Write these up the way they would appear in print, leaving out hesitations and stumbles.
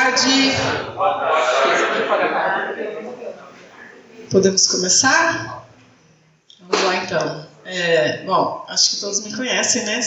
tarde. Podemos começar? Vamos lá, então. Bom, acho que todos me conhecem, né?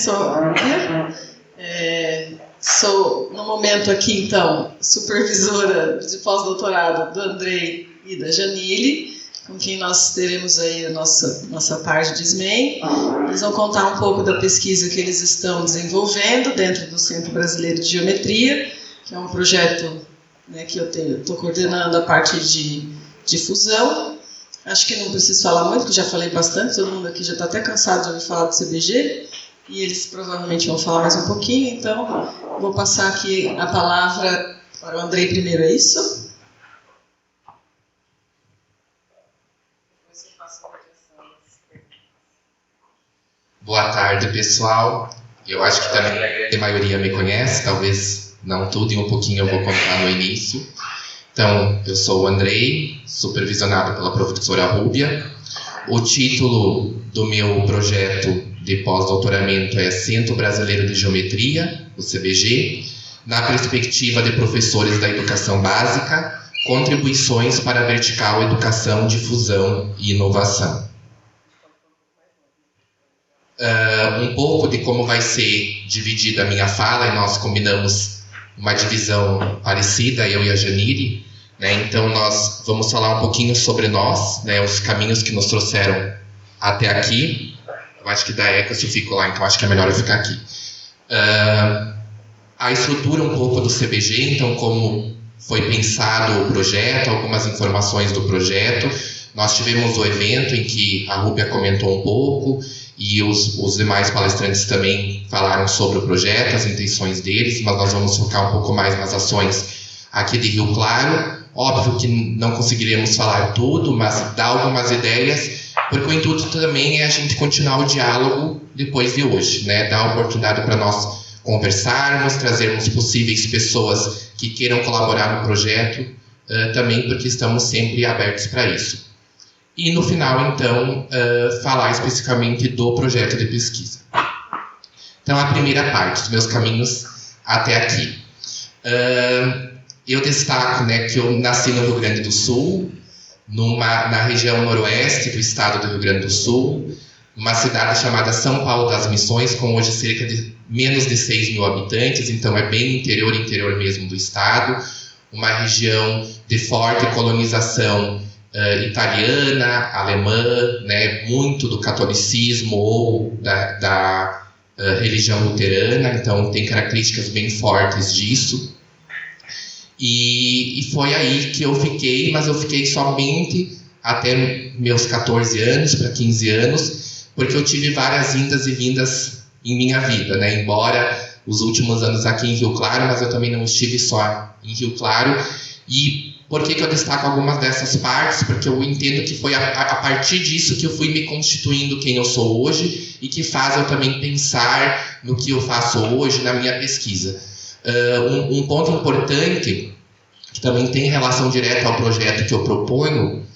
Sou, no momento aqui, então, supervisora de pós-doutorado do Andrei e da Janile, com quem nós teremos aí a nossa parte de SMEM. Eles vão contar um pouco da pesquisa que eles estão desenvolvendo dentro do Centro Brasileiro de Geometria, que é um projeto, né, que eu estou coordenando a parte de fusão. Acho que não preciso falar muito, porque já falei bastante, todo mundo aqui já está até cansado de ouvir falar do CBG, e eles provavelmente vão falar mais um pouquinho, então vou passar aqui a palavra para o Andrei primeiro, é isso? Boa tarde, pessoal. Eu acho que também a maioria me conhece, talvez não tudo, e um pouquinho eu vou contar no início. Então, eu sou o Andrei, supervisionado pela professora Rúbia. O título do meu projeto de pós-doutoramento é Centro Brasileiro de Geometria, o CBG, na perspectiva de professores da educação básica, contribuições para a vertical educação, difusão e inovação. Um pouco de como vai ser dividida a minha fala, e nós combinamos uma divisão parecida, eu e a Janire, né? Então nós vamos falar um pouquinho sobre nós, né? Os caminhos que nos trouxeram até aqui. Eu acho que da ECA eu fico lá, então acho que é melhor eu ficar aqui. A estrutura um pouco do CBG, então como foi pensado o projeto, algumas informações do projeto. Nós tivemos o evento em que a Rúbia comentou um pouco, e os demais palestrantes também falaram sobre o projeto, as intenções deles, mas nós vamos focar um pouco mais nas ações aqui de Rio Claro. Óbvio que não conseguiremos falar tudo, mas dar algumas ideias, porque o intuito também é a gente continuar o diálogo depois de hoje, né? Dar a oportunidade para nós conversarmos, trazermos possíveis pessoas que queiram colaborar no projeto, também porque estamos sempre abertos para isso. E no final, então, falar especificamente do projeto de pesquisa. Então, a primeira parte, os meus caminhos até aqui. Eu destaco, né, que eu nasci no Rio Grande do Sul, na região noroeste do estado do Rio Grande do Sul, uma cidade chamada São Paulo das Missões, com hoje cerca de menos de 6 mil habitantes, então é bem interior mesmo do estado, uma região de forte colonização italiana, alemã, né, muito do catolicismo ou da religião luterana, então tem características bem fortes disso. E foi aí que eu fiquei, mas eu fiquei somente até meus 14 anos para 15 anos, porque eu tive várias indas e vindas em minha vida, né, embora os últimos anos aqui em Rio Claro, mas eu também não estive só em Rio Claro. E por que eu destaco algumas dessas partes? Porque eu entendo que foi a partir disso que eu fui me constituindo quem eu sou hoje e que faz eu também pensar no que eu faço hoje na minha pesquisa. Um ponto importante, que também tem relação direta ao projeto que eu proponho,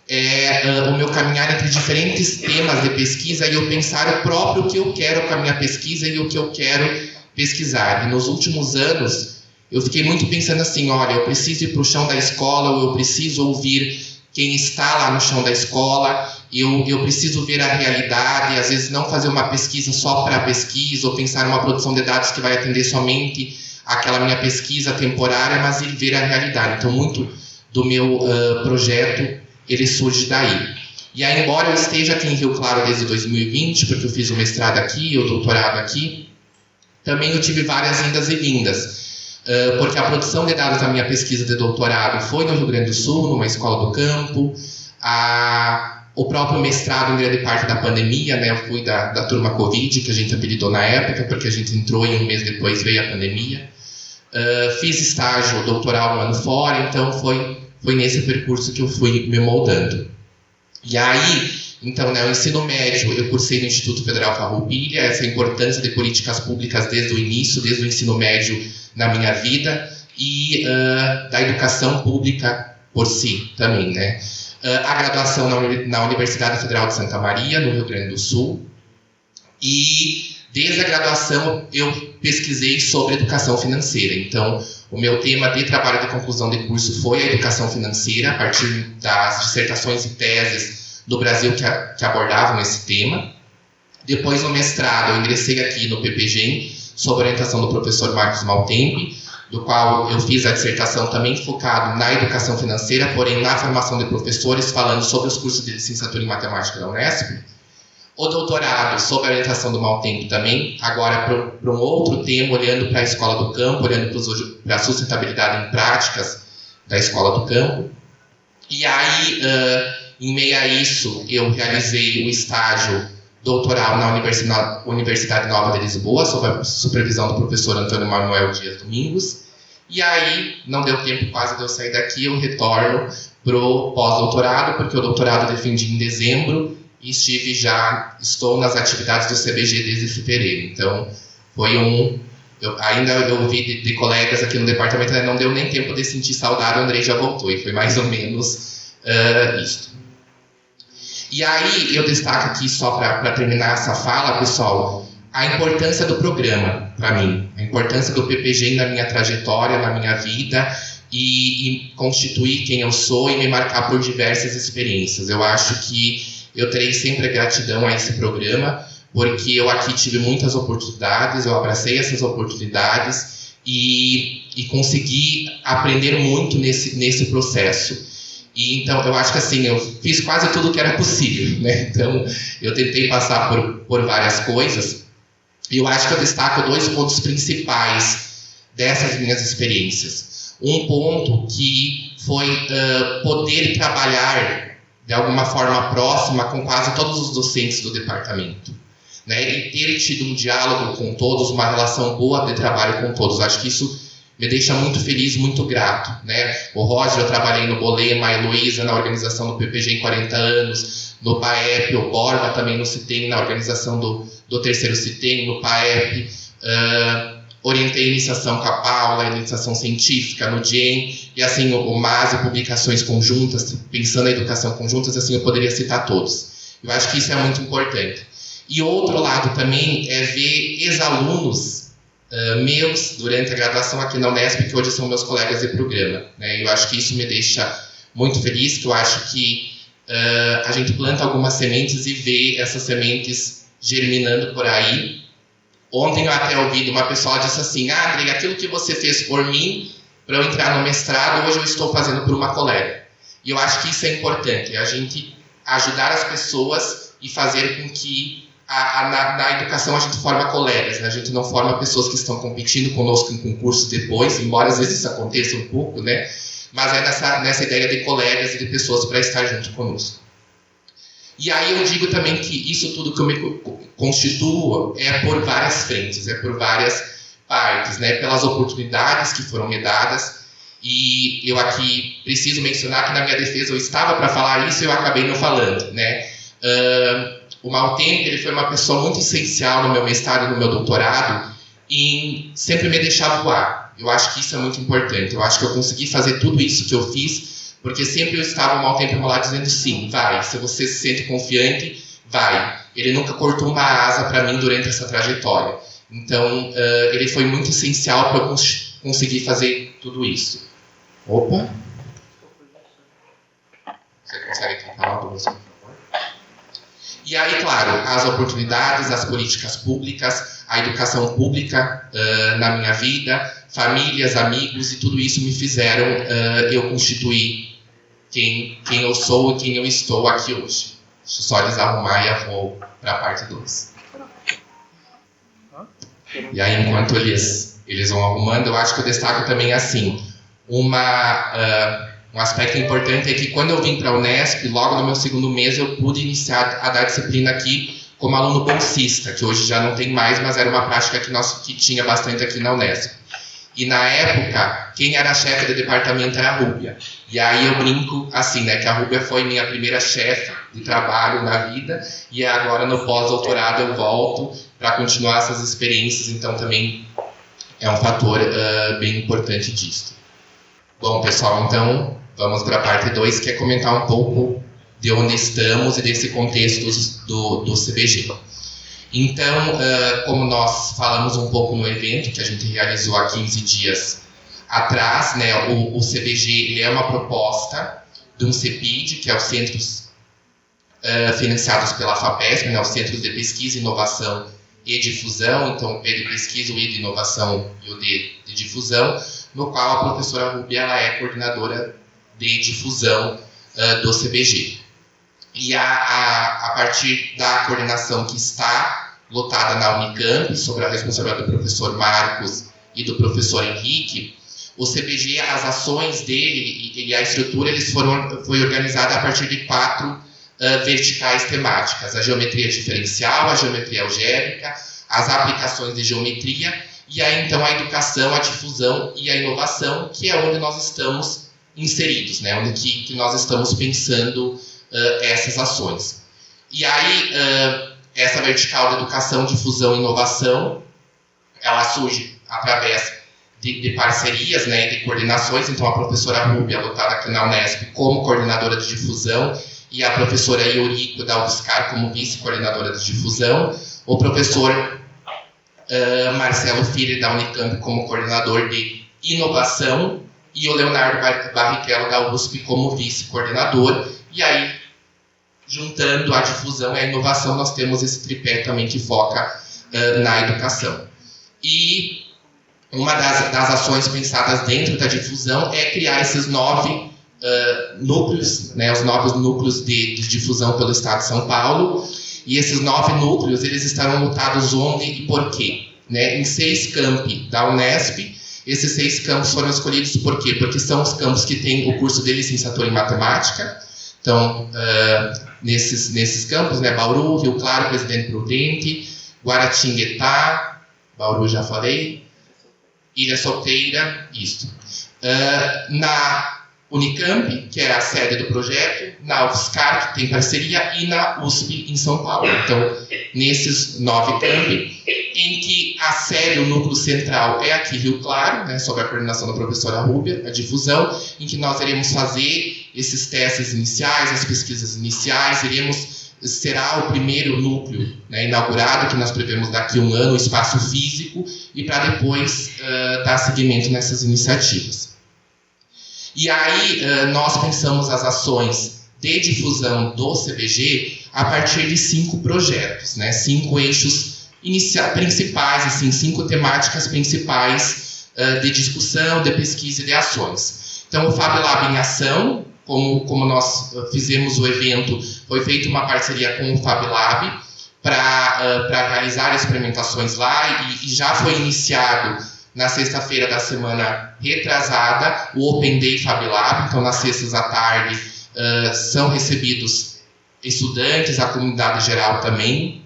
é o meu caminhar entre diferentes temas de pesquisa e eu pensar o próprio que eu quero com a minha pesquisa e o que eu quero pesquisar. E nos últimos anos, eu fiquei muito pensando assim, olha, eu preciso ir para o chão da escola, ou eu preciso ouvir quem está lá no chão da escola, eu preciso ver a realidade, às vezes não fazer uma pesquisa só para a pesquisa, ou pensar numa produção de dados que vai atender somente aquela minha pesquisa temporária, mas ir ver a realidade. Então, muito do meu projeto, ele surge daí. E aí, embora eu esteja aqui em Rio Claro desde 2020, porque eu fiz o mestrado aqui, o doutorado aqui, também eu tive várias indas e vindas. Porque a produção de dados da minha pesquisa de doutorado foi no Rio Grande do Sul, numa escola do campo. O próprio mestrado, em grande parte da pandemia, né, eu fui da turma Covid, que a gente apelidou na época, porque a gente entrou e um mês depois veio a pandemia. Fiz estágio doutoral um ano fora, então foi nesse percurso que eu fui me moldando. E aí, então, né, o ensino médio, eu cursei no Instituto Federal Farroupilha, essa importância de políticas públicas desde o início, desde o ensino médio na minha vida, e da educação pública por si também, né. A graduação na Universidade Federal de Santa Maria, no Rio Grande do Sul, e desde a graduação eu pesquisei sobre educação financeira. Então, o meu tema de trabalho de conclusão de curso foi a educação financeira, a partir das dissertações e teses do Brasil que abordavam esse tema. Depois, no mestrado, eu ingressei aqui no PPGEM, sob orientação do professor Marcos Maltempe, do qual eu fiz a dissertação também focado na educação financeira, porém na formação de professores, falando sobre os cursos de licenciatura em matemática da Unesp. O doutorado, sob a orientação do Maltempe também, agora para um outro tema, olhando para a escola do campo, olhando para a sustentabilidade em práticas da escola do campo. E aí, em meio a isso, eu realizei o estágio doutoral na Universidade Nova de Lisboa, sob a supervisão do professor Antônio Manuel Dias Domingos. E aí, não deu tempo quase de eu sair daqui, eu retorno para o pós-doutorado, porque o doutorado eu defendi em dezembro e estou nas atividades do CBG desde fevereiro. Então, foi eu ouvi de colegas aqui no departamento, não deu nem tempo de sentir saudade, o Andrei já voltou, e foi mais ou menos isso. E aí, eu destaco aqui, só para terminar essa fala, pessoal, a importância do programa, para mim, a importância do PPGEM na minha trajetória, na minha vida, e constituir quem eu sou e me marcar por diversas experiências. Eu acho que eu terei sempre gratidão a esse programa, porque eu aqui tive muitas oportunidades, eu abracei essas oportunidades e consegui aprender muito nesse processo. E então, eu acho que assim, eu fiz quase tudo que era possível, né? Então, eu tentei passar por várias coisas. E eu acho que eu destaco 2 pontos principais dessas minhas experiências. Um ponto que foi poder trabalhar de alguma forma próxima com quase todos os docentes do departamento, né? E ter tido um diálogo com todos, uma relação boa de trabalho com todos. Eu acho que isso me deixa muito feliz, muito grato, né? O Roger, eu trabalhei no Bolema, a Heloísa na organização do PPG em 40 anos, no PAEP, o Borba também no CITEM, na organização do terceiro CITEM, no PAEP, orientei a iniciação com a Paula, a iniciação científica no GEM, e assim, o MAS e publicações conjuntas, pensando na educação conjuntas, assim, eu poderia citar todos. Eu acho que isso é muito importante. E outro lado também é ver ex-alunos meus durante a graduação aqui na Unesp, que hoje são meus colegas de programa, né? Eu acho que isso me deixa muito feliz, que eu acho que a gente planta algumas sementes e vê essas sementes germinando por aí. Ontem eu até ouvi de uma pessoa disse assim: Andrei, aquilo que você fez por mim para eu entrar no mestrado, hoje eu estou fazendo por uma colega. E eu acho que isso é importante, a gente ajudar as pessoas e fazer com que na educação a gente forma colegas, né? A gente não forma pessoas que estão competindo conosco em concursos depois, embora às vezes isso aconteça um pouco, né? Mas é nessa ideia de colegas e de pessoas para estar junto conosco. E aí eu digo também que isso tudo que eu me constituo é por várias frentes, é por várias partes, né? Pelas oportunidades que foram me dadas. E eu aqui preciso mencionar que na minha defesa eu estava para falar isso e eu acabei não falando, né? O Maltempe, ele foi uma pessoa muito essencial no meu mestrado e no meu doutorado em sempre me deixar voar. Eu acho que isso é muito importante. Eu acho que eu consegui fazer tudo isso que eu fiz porque sempre eu estava o Maltempe ao meu lado dizendo sim, vai. Se você se sente confiante, vai. Ele nunca cortou uma asa para mim durante essa trajetória. Então, ele foi muito essencial para eu conseguir fazer tudo isso. Opa! Você consegue falar do você? E aí, claro, as oportunidades, as políticas públicas, a educação pública na minha vida, famílias, amigos, e tudo isso me fizeram eu constituir quem eu sou e quem eu estou aqui hoje. Deixa eu só eles arrumar e eu vou para a parte 2. E aí, enquanto eles vão arrumando, eu acho que eu destaco também assim, um aspecto importante é que quando eu vim para a Unesp, logo no meu segundo mês, eu pude iniciar a dar disciplina aqui como aluno bolsista, que hoje já não tem mais, mas era uma prática que tinha bastante aqui na Unesp. E na época, quem era a chefe do departamento era a Rúbia. E aí eu brinco assim, né, que a Rúbia foi minha primeira chefe de trabalho na vida, e agora no pós-doutorado eu volto para continuar essas experiências, então também é um fator bem importante disso. Bom, pessoal, então vamos para a parte 2, que é comentar um pouco de onde estamos e desse contexto do CBG. Então, como nós falamos um pouco no evento que a gente realizou há 15 dias atrás, né, o CBG ele é uma proposta de um CEPID, que é os Centros financiados pela FAPESP, né, os Centros de Pesquisa, Inovação e Difusão, então o P de Pesquisa, o I de Inovação e o D de Difusão, no qual a professora Rúbia ela é coordenadora de difusão do CBG. E a partir da coordenação que está lotada na Unicamp, sob a responsabilidade do professor Marcos e do professor Henrique, o CBG, as ações dele e a estrutura, foi organizada a partir de 4 verticais temáticas: a geometria diferencial, a geometria algébrica, as aplicações de geometria, e aí então a educação, a difusão e a inovação, que é onde nós estamos inseridos, né? Onde que nós estamos pensando essas ações. E aí, essa vertical de educação, difusão e inovação, ela surge através de parcerias, né, de coordenações. Então, a professora Rúbia, adotada aqui na Unesp como coordenadora de difusão, e a professora Iorico da UFSCar como vice-coordenadora de difusão, o professor Marcelo Filho da Unicamp como coordenador de inovação, e o Leonardo Barrichello da USP como vice-coordenador. E aí, juntando a difusão e a inovação, nós temos esse tripé também que foca na educação. E uma das ações pensadas dentro da difusão é criar esses 9 núcleos, né, os 9 núcleos de difusão pelo Estado de São Paulo. E esses 9 núcleos, eles estarão lotados onde e por quê? Né? Em 6 campi da Unesp. Esses 6 campos foram escolhidos por quê? Porque são os campos que têm o curso de licenciatura em matemática. Então, nesses campos, né, Bauru, Rio Claro, Presidente Prudente, Guaratinguetá, Bauru já falei, Ilha Solteira, isso. Na Unicamp, que é a sede do projeto, na UFSCar, que tem parceria, e na USP em São Paulo. Então, nesses 9 campi, em que a sede, o núcleo central é aqui Rio Claro, né, sob a coordenação da professora Rúbia, a difusão, em que nós iremos fazer esses testes iniciais, as pesquisas iniciais, será o primeiro núcleo, né, inaugurado, que nós prevemos daqui a um ano, o espaço físico, e para depois dar seguimento nessas iniciativas. E aí nós pensamos as ações de difusão do CBG a partir de 5 projetos, né, 5 eixos principais, assim, 5 temáticas principais de discussão, de pesquisa e de ações. Então, o Fab Lab em ação, como nós fizemos o evento, foi feita uma parceria com o Fab Lab para realizar experimentações lá, e já foi iniciado na sexta-feira da semana retrasada o Open Day Fab Lab. Então, nas sextas à tarde são recebidos estudantes, a comunidade geral também,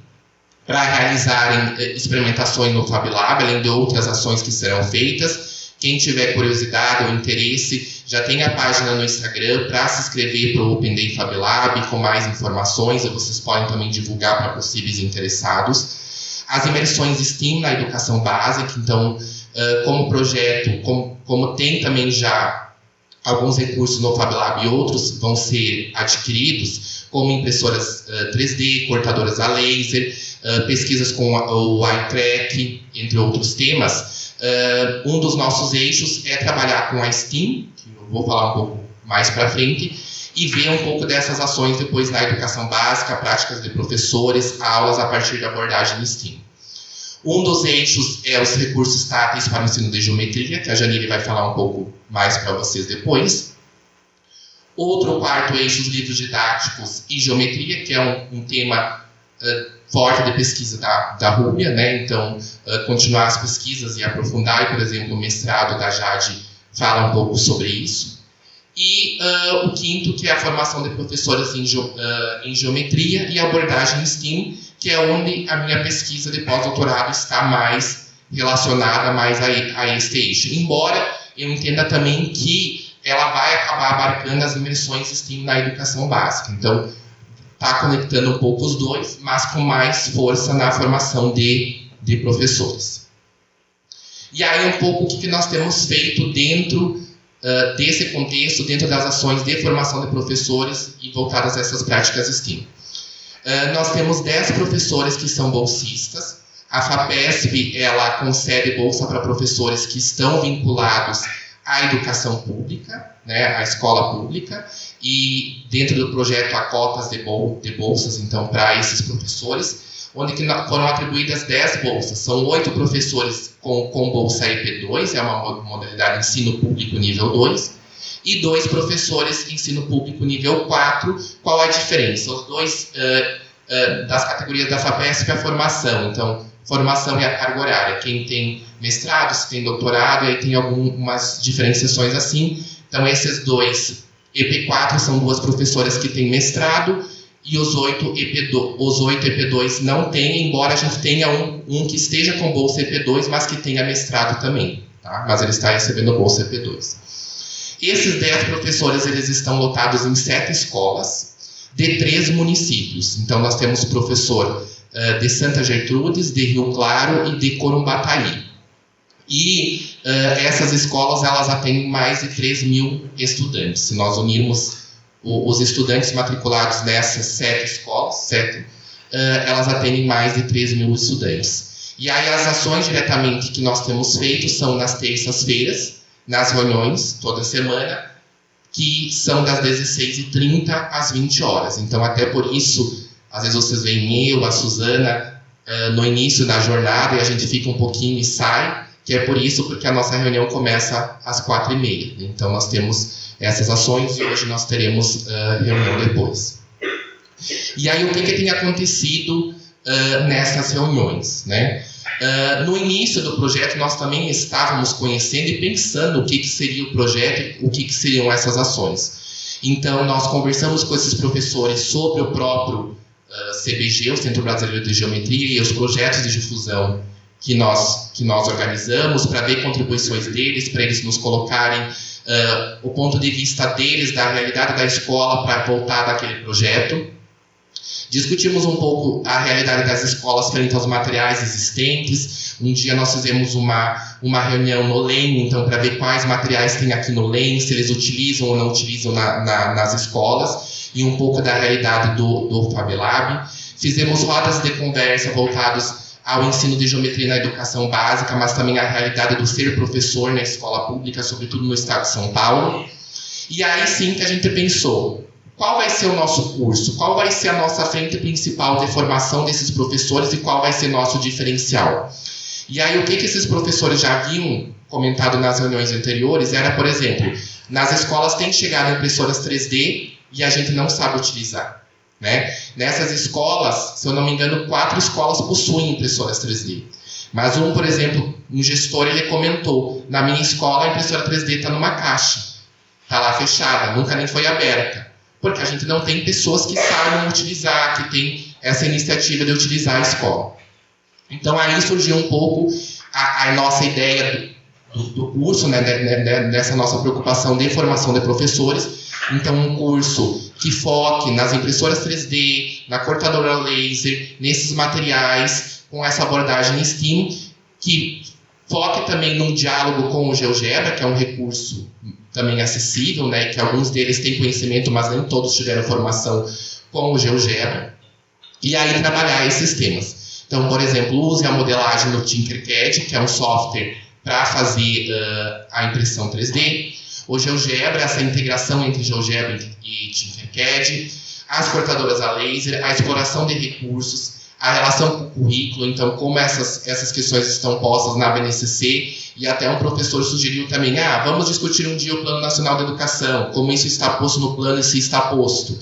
para realizarem experimentações no Fab Lab, além de outras ações que serão feitas. Quem tiver curiosidade ou interesse, já tem a página no Instagram para se inscrever para o Open Day Fab Lab com mais informações, e vocês podem também divulgar para possíveis interessados. As imersões STEAM na educação básica, então, como projeto, como tem também já alguns recursos no Fab Lab e outros vão ser adquiridos, como impressoras 3D, cortadoras a laser, pesquisas com o iTrack, entre outros temas. Um dos nossos eixos é trabalhar com a STEAM, que eu vou falar um pouco mais para frente, e ver um pouco dessas ações depois na educação básica, práticas de professores, aulas a partir da abordagem STEAM. Um dos eixos é os recursos táteis para o ensino de geometria, que a Janine vai falar um pouco mais para vocês depois. Outro quarto eixo, os livros didáticos e geometria, que é um tema forte de pesquisa da Rúbia, né? Então, continuar as pesquisas e aprofundar, e, por exemplo, o mestrado da Jade fala um pouco sobre isso. E o quinto, que é a formação de professores em geometria e abordagem STEAM, que é onde a minha pesquisa de pós-doutorado está mais relacionada mais a este eixo. Embora eu entenda também que ela vai acabar abarcando as imersões STEAM na educação básica. Então, está conectando um pouco os dois, mas com mais força na formação de professores. E aí um pouco o que nós temos feito dentro desse contexto, dentro das ações de formação de professores e voltadas a essas práticas STEAM. Nós temos 10 professores que são bolsistas. A FAPESP, ela concede bolsa para professores que estão vinculados à educação pública, né, à escola pública, e dentro do projeto há cotas de bolsas, então, para esses professores, onde que foram atribuídas 10 bolsas. São 8 professores com bolsa EP2, é uma modalidade ensino público nível 2, e 2 professores ensino público nível 4. Qual a diferença? Os dois das categorias da FAPESP é a formação, então, formação e a carga horária. Quem tem mestrado, se tem doutorado, aí tem algumas diferenciações assim. Então, esses 2 EP4 são 2 professoras que têm mestrado, e os 8 EP2 não têm, embora a gente tenha um que esteja com bolsa EP2, mas que tenha mestrado também, tá? Mas ele está recebendo bolsa EP2. Esses 10 professores, eles estão lotados em 7 escolas de 3 municípios. Então, nós temos professor de Santa Gertrudes, de Rio Claro e de Corumbataí. E essas escolas, elas atendem mais de 3 mil estudantes. Se nós unirmos os estudantes matriculados nessas 7 escolas, elas atendem mais de 3 mil estudantes. E aí as ações diretamente que nós temos feito são nas terças-feiras, nas reuniões, toda semana, que são das 16h30 às 20 horas. Então, até por isso, às vezes vocês veem eu, a Suzana, no início da jornada, e a gente fica um pouquinho e sai, que é por isso, porque a nossa reunião começa às 4h30. Então, nós temos essas ações e hoje nós teremos reunião depois. E aí, o que tem acontecido nessas reuniões, né? No início do projeto, nós também estávamos conhecendo e pensando o que seria o projeto e o que seriam essas ações. Então, nós conversamos com esses professores sobre o próprio CBG, o Centro Brasileiro de Geometria, e os projetos de difusão que nós organizamos, para ver contribuições deles, para eles nos colocarem o ponto de vista deles, da realidade da escola, para voltar daquele projeto. Discutimos um pouco a realidade das escolas frente aos materiais existentes. Um dia nós fizemos uma reunião no LEM, então, para ver quais materiais tem aqui no LEM, se eles utilizam ou não utilizam nas escolas, e um pouco da realidade do FabLab. Fizemos rodas de conversa voltadas ao ensino de geometria na educação básica, mas também à realidade do ser professor na escola pública, sobretudo no estado de São Paulo. E aí sim que a gente pensou, qual vai ser o nosso curso? Qual vai ser a nossa frente principal de formação desses professores e qual vai ser nosso diferencial? E aí o que esses professores já haviam comentado nas reuniões anteriores era, por exemplo, nas escolas tem chegado impressoras 3D e a gente não sabe utilizar, né? Nessas escolas, se eu não me engano, 4 escolas possuem impressoras 3D. Mas por exemplo, um gestor, ele comentou, na minha escola a impressora 3D está numa caixa, está lá fechada, nunca nem foi aberta, porque a gente não tem pessoas que saibam utilizar, que tem essa iniciativa de utilizar a escola. Então aí surgiu um pouco a nossa ideia do curso, né, dessa nossa preocupação de formação de professores. Então, um curso que foque nas impressoras 3D, na cortadora laser, nesses materiais, com essa abordagem STEAM, que foque também num diálogo com o GeoGebra, que é um recurso também acessível, né, que alguns deles têm conhecimento, mas nem todos tiveram formação com o GeoGebra, e aí trabalhar esses temas. Então, por exemplo, use a modelagem no Tinkercad, que é um software para fazer a impressão 3D, o GeoGebra, essa integração entre GeoGebra e Tinkercad, as cortadoras a laser, a exploração de recursos, a relação com o currículo, então como essas questões estão postas na BNCC, e até um professor sugeriu também, vamos discutir um dia o Plano Nacional de Educação, como isso está posto no plano e se está posto,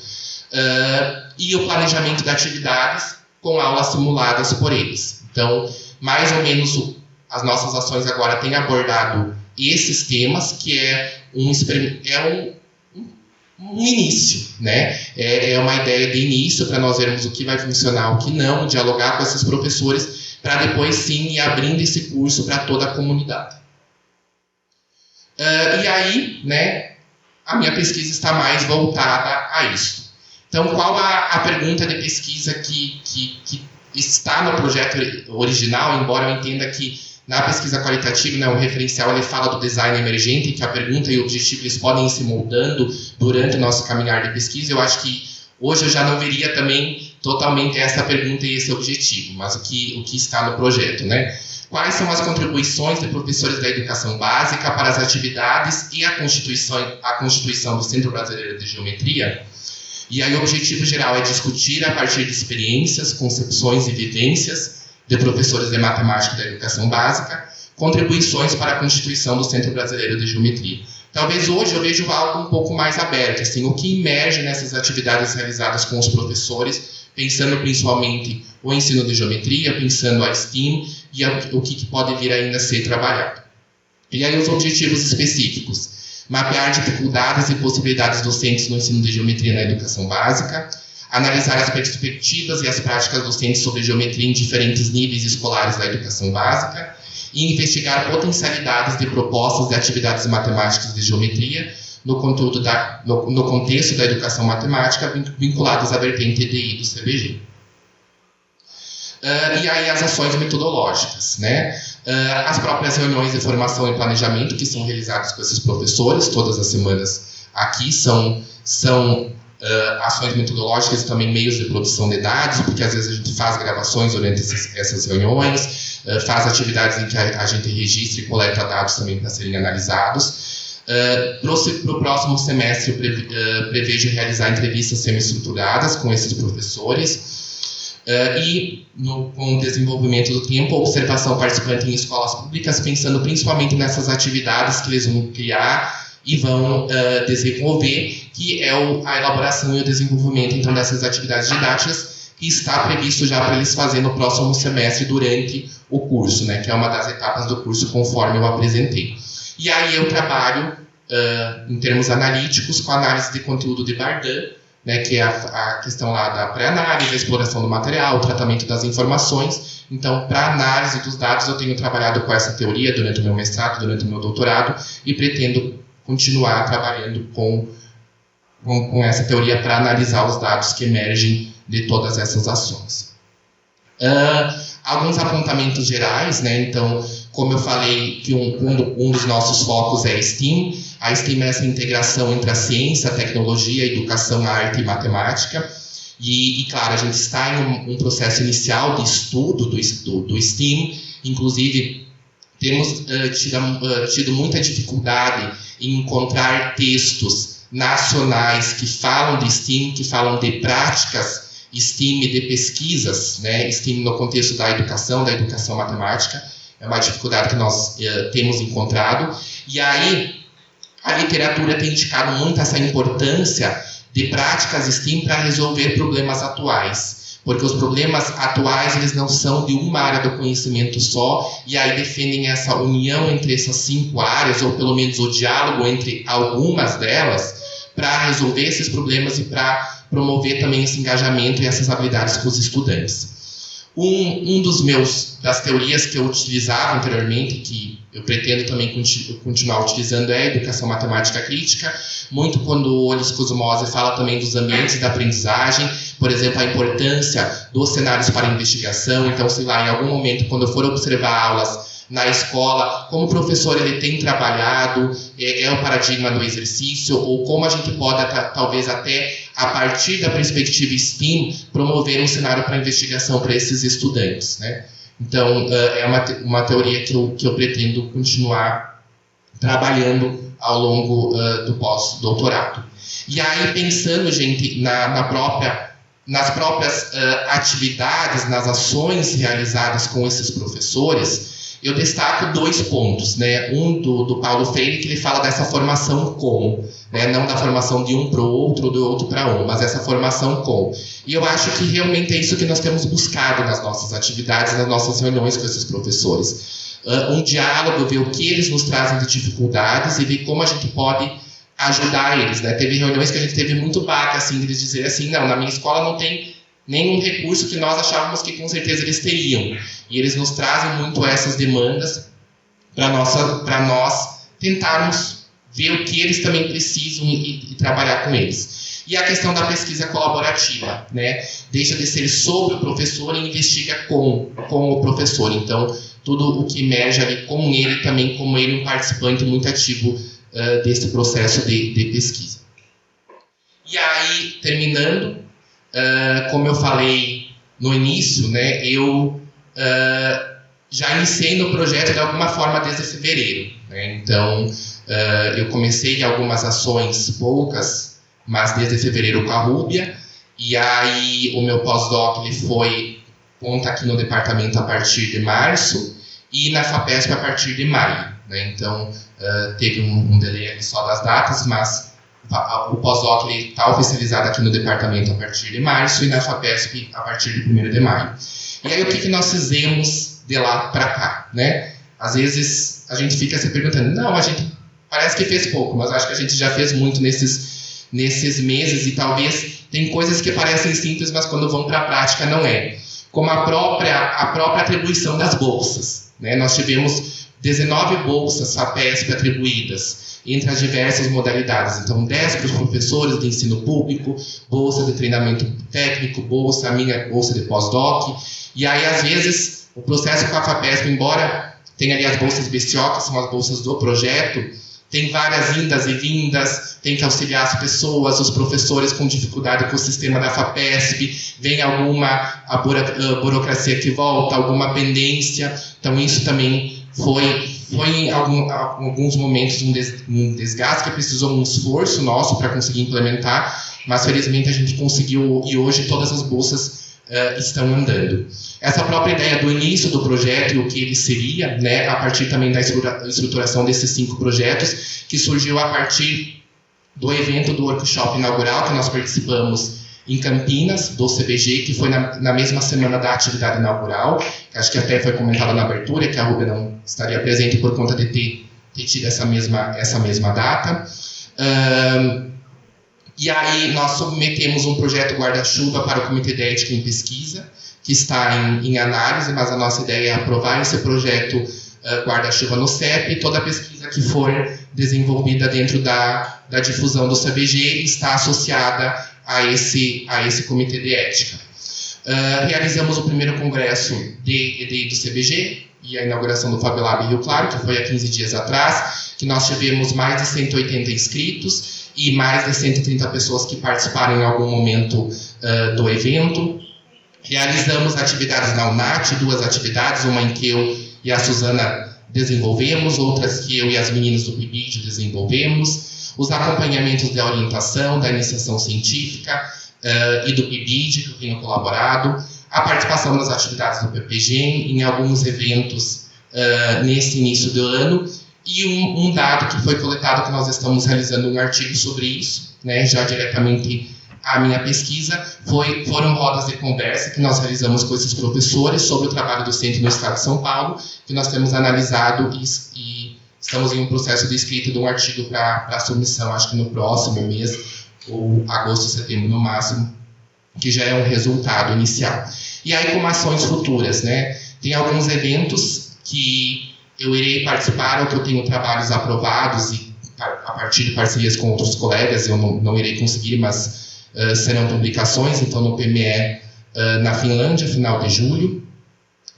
e o planejamento de atividades com aulas simuladas por eles. Então, mais ou menos as nossas ações agora têm abordado esses temas, que é um início, né? É uma ideia de início para nós vermos o que vai funcionar, o que não, dialogar com esses professores, para depois sim ir abrindo esse curso para toda a comunidade. E aí, né, a minha pesquisa está mais voltada a isso. Então, qual a pergunta de pesquisa que está no projeto original, embora eu entenda que na pesquisa qualitativa, né, o referencial ele fala do design emergente, que a pergunta e o objetivo eles podem ir se moldando durante o nosso caminhar de pesquisa. Eu acho que hoje eu já não veria também totalmente essa pergunta e esse objetivo, mas o que está no projeto, né? Quais são as contribuições de professores da educação básica para as atividades e a constituição do Centro Brasileiro de Geometria? E aí o objetivo geral é discutir, a partir de experiências, concepções e vivências de professores de matemática da educação básica, contribuições para a constituição do Centro Brasileiro de Geometria. Talvez hoje eu veja algo um pouco mais aberto, assim, o que emerge nessas atividades realizadas com os professores, pensando principalmente o ensino de geometria, pensando a STEAM e o que pode vir ainda a ser trabalhado. E aí os objetivos específicos: mapear dificuldades e possibilidades docentes no ensino de geometria na educação básica, analisar as perspectivas e as práticas docentes sobre geometria em diferentes níveis escolares da educação básica e investigar potencialidades de propostas de atividades matemáticas de geometria no contexto da educação matemática vinculadas à vertente EDI do CBG. E aí as ações metodológicas, né? As próprias reuniões de formação e planejamento que são realizadas com esses professores todas as semanas aqui são ações metodológicas e também meios de produção de dados, porque às vezes a gente faz gravações durante essas reuniões, faz atividades em que a gente registra e coleta dados também para serem analisados. Para o próximo semestre, eu prevejo realizar entrevistas semi-estruturadas com esses professores e, com o desenvolvimento do tempo, observação participante em escolas públicas, pensando principalmente nessas atividades que eles vão criar e vão desenvolver, que é a elaboração e o desenvolvimento então, dessas atividades didáticas, que está previsto já para eles fazerem no próximo semestre durante o curso, né, que é uma das etapas do curso conforme eu apresentei. E aí eu trabalho, em termos analíticos, com a análise de conteúdo de Bardin, né, que é a questão lá da pré-análise, a exploração do material, o tratamento das informações. Então, para análise dos dados, eu tenho trabalhado com essa teoria durante o meu mestrado, durante o meu doutorado, e pretendo continuar trabalhando com essa teoria para analisar os dados que emergem de todas essas ações. Alguns apontamentos gerais, né? Então, como eu falei, que um dos nossos focos é a STEAM. A STEAM é essa integração entre a ciência, a tecnologia, a educação, a arte e matemática. E claro, a gente está em um processo inicial de estudo do STEAM. Inclusive, temos tido muita dificuldade em encontrar textos nacionais que falam de STEAM, que falam de práticas STEAM e de pesquisas, né? STEAM no contexto da educação matemática. É uma dificuldade que nós temos encontrado. E aí, a literatura tem indicado muito essa importância de práticas STEAM para resolver problemas atuais. Porque os problemas atuais, eles não são de uma área do conhecimento só, e aí defendem essa união entre essas 5 áreas, ou pelo menos o diálogo entre algumas delas, para resolver esses problemas e para promover também esse engajamento e essas habilidades com os estudantes. Das teorias que eu utilizava anteriormente, que eu pretendo também continuar utilizando, é a educação matemática crítica, muito quando o Olis Cosmose fala também dos ambientes da aprendizagem, por exemplo, a importância dos cenários para investigação. Então, sei lá, em algum momento, quando eu for observar aulas na escola, como o professor ele tem trabalhado, é o paradigma do exercício, ou como a gente pode, talvez até a partir da perspectiva STEAM, promover um cenário para investigação para esses estudantes, né? Então, é uma teoria que eu pretendo continuar trabalhando ao longo do pós-doutorado. E aí, pensando, gente, nas próprias atividades, nas ações realizadas com esses professores, eu destaco 2 pontos, né? Um do Paulo Freire, que ele fala dessa formação com, né? Não da formação de um para o outro ou do outro para um, mas essa formação com. E eu acho que realmente é isso que nós temos buscado nas nossas atividades, nas nossas reuniões com esses professores. Um diálogo, ver o que eles nos trazem de dificuldades e ver como a gente pode ajudar eles, né? Teve reuniões que a gente teve muito baque, assim, eles dizerem assim, não, na minha escola não tem nenhum recurso que nós achávamos que com certeza eles teriam. E eles nos trazem muito essas demandas para nós tentarmos ver o que eles também precisam e trabalhar com eles. E a questão da pesquisa colaborativa, né? Deixa de ser sobre o professor e investiga com o professor. Então, tudo o que emerge ali com ele, também como ele um participante muito ativo desse processo de pesquisa. E aí, terminando, como eu falei no início, né, eu já iniciei no projeto de alguma forma desde fevereiro, né? Então, eu comecei algumas ações, poucas, mas desde fevereiro com a Rúbia, e aí o meu pós-doc ele foi ponta aqui no departamento a partir de março e na FAPESP a partir de maio, né? Então, teve um delay ali só das datas, mas o pós-doc está oficializado aqui no departamento a partir de março e na FAPESP a partir de 1º de maio. E aí o que nós fizemos de lá para cá, né? Às vezes a gente fica se perguntando, não, a gente parece que fez pouco, mas acho que a gente já fez muito nesses meses e talvez tem coisas que parecem simples, mas quando vão para a prática não é. Como a própria atribuição das bolsas, né? Nós tivemos 19 bolsas FAPESP atribuídas entre as diversas modalidades. Então, 10 para os professores de ensino público, bolsa de treinamento técnico, a minha bolsa de pós-doc. E aí, às vezes, o processo com a FAPESP, embora tenha ali as bolsas BCO, que são as bolsas do projeto, tem várias indas e vindas, tem que auxiliar as pessoas, os professores com dificuldade com o sistema da FAPESP, vem alguma burocracia que volta, alguma pendência. Então, isso também foi em alguns momentos um desgaste que precisou um esforço nosso para conseguir implementar, mas felizmente a gente conseguiu e hoje todas as bolsas estão andando. Essa própria ideia do início do projeto e o que ele seria, né, a partir também da estruturação desses 5 projetos, que surgiu a partir do evento do workshop inaugural que nós participamos em Campinas, do CBG, que foi na mesma semana da atividade inaugural, que acho que até foi comentado na abertura, que a Rúbia não estaria presente por conta de ter tido essa mesma data. E aí nós submetemos um projeto guarda-chuva para o Comitê de Ética em Pesquisa, que está em análise, mas a nossa ideia é aprovar esse projeto guarda-chuva no CEP, e toda a pesquisa que for desenvolvida dentro da difusão do CBG está associada a esse Comitê de Ética. Realizamos o primeiro congresso de EDI do CBG e a inauguração do FabLab Rio Claro, que foi há 15 dias atrás, que nós tivemos mais de 180 inscritos e mais de 130 pessoas que participaram em algum momento do evento. Realizamos atividades na UNAT, 2 atividades, uma em que eu e a Suzana desenvolvemos, outras que eu e as meninas do PIBID desenvolvemos, os acompanhamentos da orientação, da iniciação científica e do PIBID, que eu tenho colaborado, a participação nas atividades do PPGEM, em alguns eventos nesse início do ano, e um dado que foi coletado, que nós estamos realizando um artigo sobre isso, né, já diretamente a minha pesquisa, foram rodas de conversa que nós realizamos com esses professores sobre o trabalho docente no Estado de São Paulo, que nós temos analisado e estamos em um processo de escrita de um artigo para submissão, acho que no próximo mês, ou agosto, setembro no máximo, que já é um resultado inicial. E aí, como ações futuras, né? Tem alguns eventos que eu irei participar, ou que eu tenho trabalhos aprovados, e a partir de parcerias com outros colegas, eu não irei conseguir, mas serão publicações, então no PME na Finlândia, final de julho,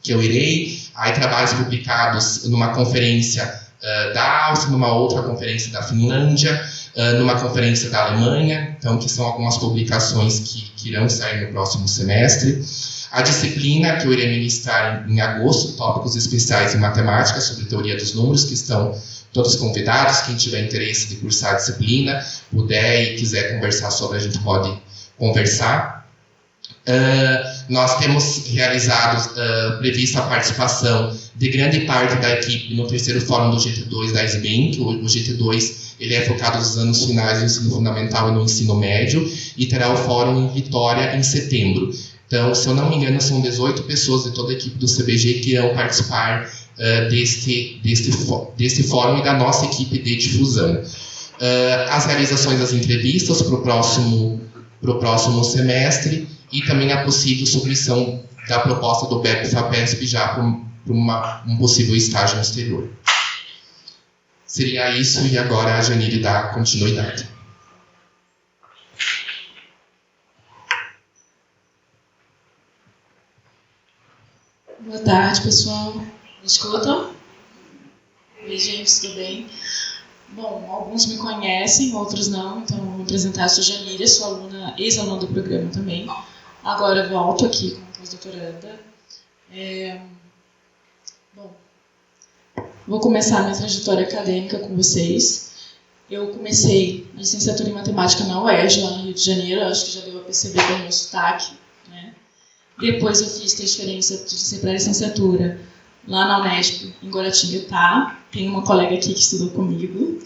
que eu irei. Aí trabalhos publicados numa conferência da Áustria, numa outra conferência da Finlândia, numa conferência da Alemanha, então que são algumas publicações que irão sair no próximo semestre. A disciplina que eu irei ministrar em agosto, tópicos especiais em matemática sobre teoria dos números, que estão todos convidados. Quem tiver interesse de cursar a disciplina, puder e quiser conversar sobre, a gente pode conversar. Nós temos realizado, prevista a participação de grande parte da equipe no 3º Fórum do GT2 da SBEM, que o GT2 ele é focado nos anos finais do ensino fundamental e no ensino médio, e terá o fórum em Vitória em setembro. Então, se eu não me engano, são 18 pessoas de toda a equipe do CBG que irão participar deste fórum e da nossa equipe de difusão. As realizações das entrevistas para o próximo semestre e também a possível submissão da proposta do BEP-FAPESP já para um possível estágio no exterior. Seria isso, e agora a Janine dá continuidade. Boa tarde, pessoal. Me escutam? Oi, gente, tudo bem? Bom, alguns me conhecem, outros não, então vou me apresentar. Eu sou Janília, sou aluna, ex-aluna do programa também. Agora volto aqui como pós-doutoranda. Bom, vou começar a minha trajetória acadêmica com vocês. Eu comecei a licenciatura em matemática na UERJ, lá no Rio de Janeiro, acho que já deu a perceber pelo meu sotaque, né? Depois eu fiz transferência para licenciatura lá na Unesp, em Guaratinguetá. Tem uma colega aqui que estudou comigo.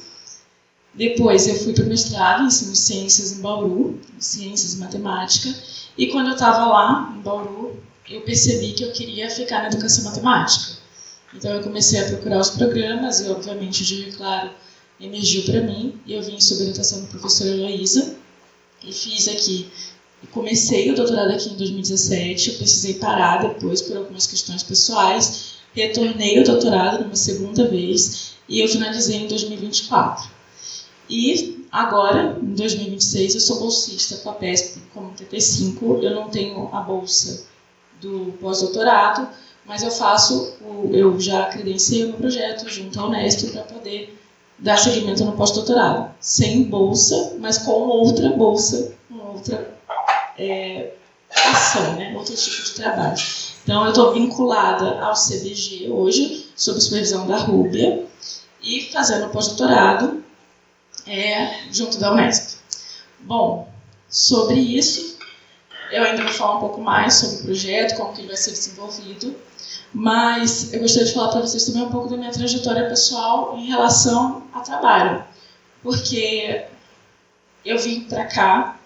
Depois eu fui para o mestrado em ensino de ciências em Bauru, ciências e matemática. E quando eu estava lá, em Bauru, eu percebi que eu queria ficar na educação matemática. Então eu comecei a procurar os programas e, obviamente, o de Rio Claro emergiu para mim. E eu vim sob orientação da professora Heloísa e fiz aqui. Comecei o doutorado aqui em 2017, eu precisei parar depois por algumas questões pessoais. Retornei o doutorado numa segunda vez e eu finalizei em 2024. E agora, em 2026, eu sou bolsista com a PESP como TP5. Eu não tenho a bolsa do pós-doutorado, mas eu já credenciei o meu projeto junto à Unesp para poder dar seguimento no pós-doutorado. Sem bolsa, mas com outra bolsa, com outra ação, né? Outro tipo de trabalho. Então, eu estou vinculada ao CBG hoje, sob supervisão da Rúbia, e fazendo pós-doutorado junto da Unesp. Bom, sobre isso, eu ainda vou falar um pouco mais sobre o projeto, como que ele vai ser desenvolvido, mas eu gostaria de falar para vocês também um pouco da minha trajetória pessoal em relação ao trabalho, porque eu vim para cá,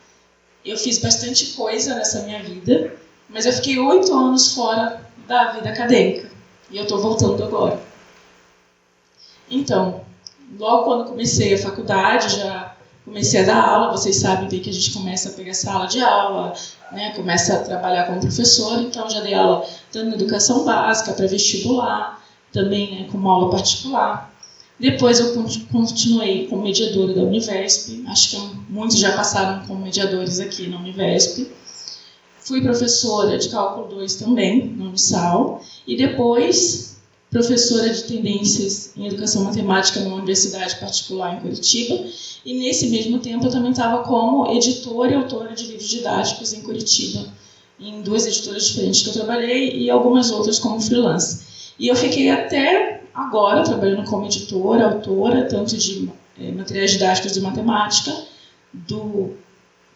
eu fiz bastante coisa nessa minha vida, mas eu fiquei 8 anos fora da vida acadêmica e eu estou voltando agora. Então, logo quando comecei a faculdade, já comecei a dar aula. Vocês sabem bem que a gente começa a pegar sala de aula, né? Começa a trabalhar como professor. Então, já dei aula tanto na educação básica, para vestibular, também, né, como aula particular. Depois eu continuei como mediadora da Univesp. Acho que muitos já passaram como mediadores aqui na Univesp. Fui professora de Cálculo 2 também, na Unisal. E depois, professora de tendências em educação matemática numa universidade particular em Curitiba. E nesse mesmo tempo eu também estava como editora e autora de livros didáticos em Curitiba, em 2 editoras diferentes que eu trabalhei e algumas outras como freelance. E eu fiquei até agora trabalhando como editora, autora, tanto de materiais didáticos de matemática, do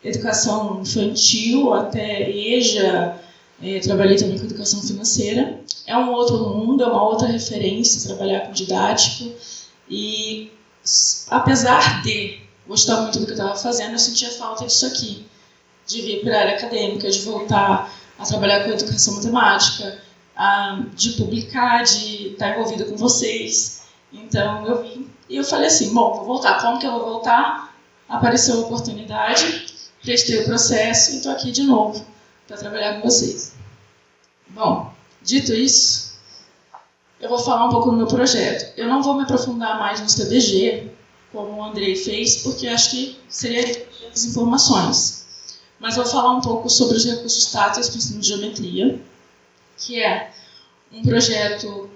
educação infantil até EJA, trabalhei também com educação financeira. É um outro mundo, é uma outra referência trabalhar com didático. E apesar de gostar muito do que eu estava fazendo, eu sentia falta disso aqui, de vir para a área acadêmica, de voltar a trabalhar com educação matemática, de publicar, de estar envolvida com vocês. Então eu vim e eu falei assim, bom, vou voltar. Como que eu vou voltar? Apareceu a oportunidade, prestei o processo e estou aqui de novo para trabalhar com vocês. Bom, dito isso, eu vou falar um pouco do meu projeto. Eu não vou me aprofundar mais no CBG, como o Andrei fez, porque acho que seria as informações. Mas vou falar um pouco sobre os recursos táteis para o ensino de geometria, que é um projeto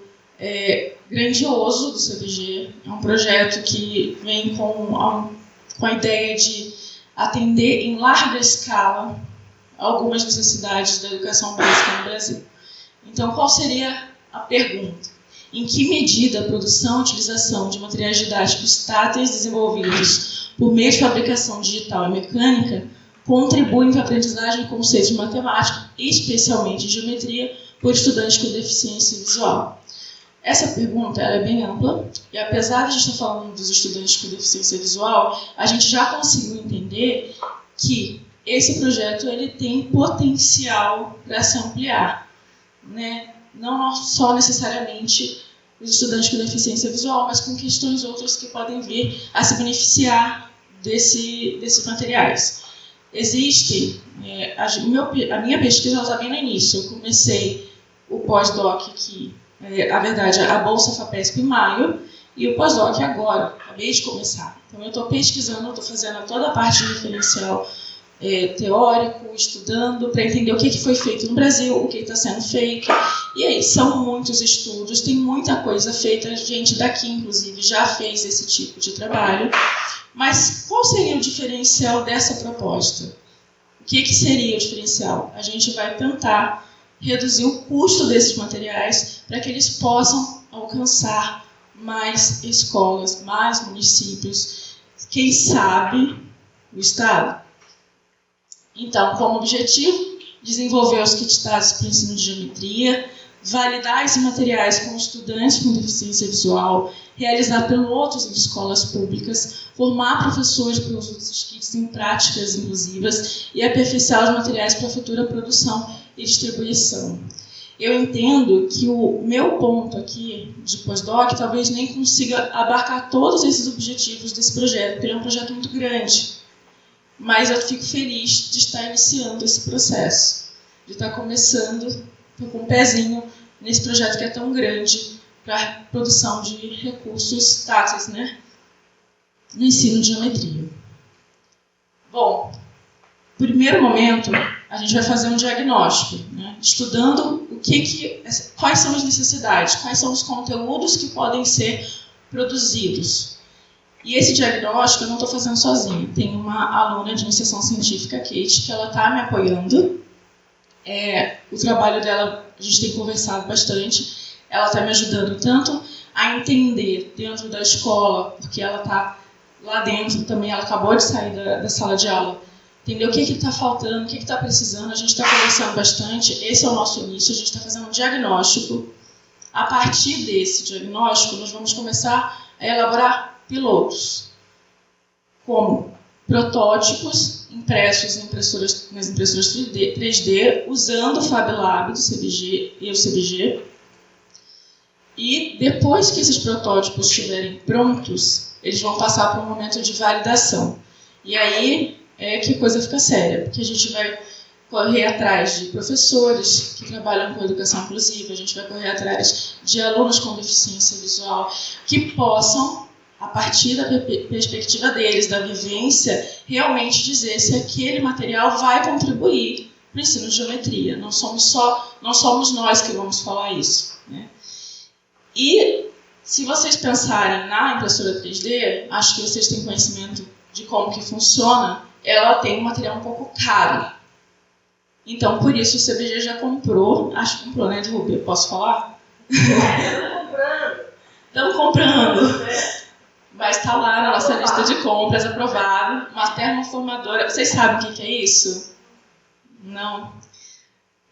grandioso do CBG. É um projeto que vem com a ideia de atender em larga escala algumas necessidades da educação básica no Brasil. Então, qual seria a pergunta? Em que medida a produção e utilização de materiais didáticos táteis desenvolvidos por meio de fabricação digital e mecânica contribuem para a aprendizagem de conceitos de matemática, especialmente de geometria, por estudantes com deficiência visual? Essa pergunta é bem ampla, e apesar de a gente estar falando dos estudantes com deficiência visual, a gente já conseguiu entender que esse projeto ele tem potencial para se ampliar, né? Não só necessariamente os estudantes com deficiência visual, mas com questões outras que podem vir a se beneficiar desses materiais. Existem, a minha pesquisa está bem no início. Eu comecei o pós-doc aqui, na verdade, a Bolsa FAPESP em maio, e o pós-doc agora, acabei de começar. Então eu estou pesquisando, estou fazendo toda a parte de referencial teórico, estudando, para entender o que foi feito no Brasil, o que está sendo feito. E aí, são muitos estudos, tem muita coisa feita, gente daqui, inclusive, já fez esse tipo de trabalho. Mas qual seria o diferencial dessa proposta? O que seria o diferencial? A gente vai tentar reduzir o custo desses materiais para que eles possam alcançar mais escolas, mais municípios, quem sabe o Estado. Então, como objetivo, desenvolver os kits táticos para o ensino de geometria, validar esses materiais com estudantes com deficiência visual, realizar pilotos em escolas públicas, formar professores para o uso desses kits em práticas inclusivas e aperfeiçoar os materiais para a futura produção e distribuição. Eu entendo que o meu ponto aqui de pós-doc talvez nem consiga abarcar todos esses objetivos desse projeto, porque ele é um projeto muito grande. Mas eu fico feliz de estar iniciando esse processo, de estar começando com um pezinho nesse projeto que é tão grande para a produção de recursos táteis, né, no ensino de geometria. Bom, no primeiro momento, a gente vai fazer um diagnóstico, né, estudando quais são as necessidades, quais são os conteúdos que podem ser produzidos. E esse diagnóstico eu não estou fazendo sozinha. Tem uma aluna de iniciação científica, Kate, que ela está me apoiando. O trabalho dela, a gente tem conversado bastante. Ela está me ajudando tanto a entender dentro da escola, porque ela está lá dentro também, ela acabou de sair da sala de aula, entender o que está faltando, o que está precisando. A gente está conversando bastante. Esse é o nosso início, a gente está fazendo um diagnóstico. A partir desse diagnóstico, nós vamos começar a elaborar pilotos, como protótipos impressos nas impressoras 3D, usando o Fab Lab do CBG e o CBG. E depois que esses protótipos estiverem prontos, eles vão passar por um momento de validação. E aí é que a coisa fica séria, porque a gente vai correr atrás de professores que trabalham com educação inclusiva, a gente vai correr atrás de alunos com deficiência visual que possam, a partir da perspectiva deles, da vivência, realmente dizer se aquele material vai contribuir para o ensino de geometria. Não somos nós que vamos falar isso, né? E se vocês pensarem na impressora 3D, acho que vocês têm conhecimento de como que funciona, ela tem um material um pouco caro. Então, por isso, o CBG já comprou, acho que comprou, né, Rubi? Posso falar? Estamos comprando. Mas está lá na nossa lista de compras, aprovado. Uma termoformadora. Vocês sabem o que é isso? Não?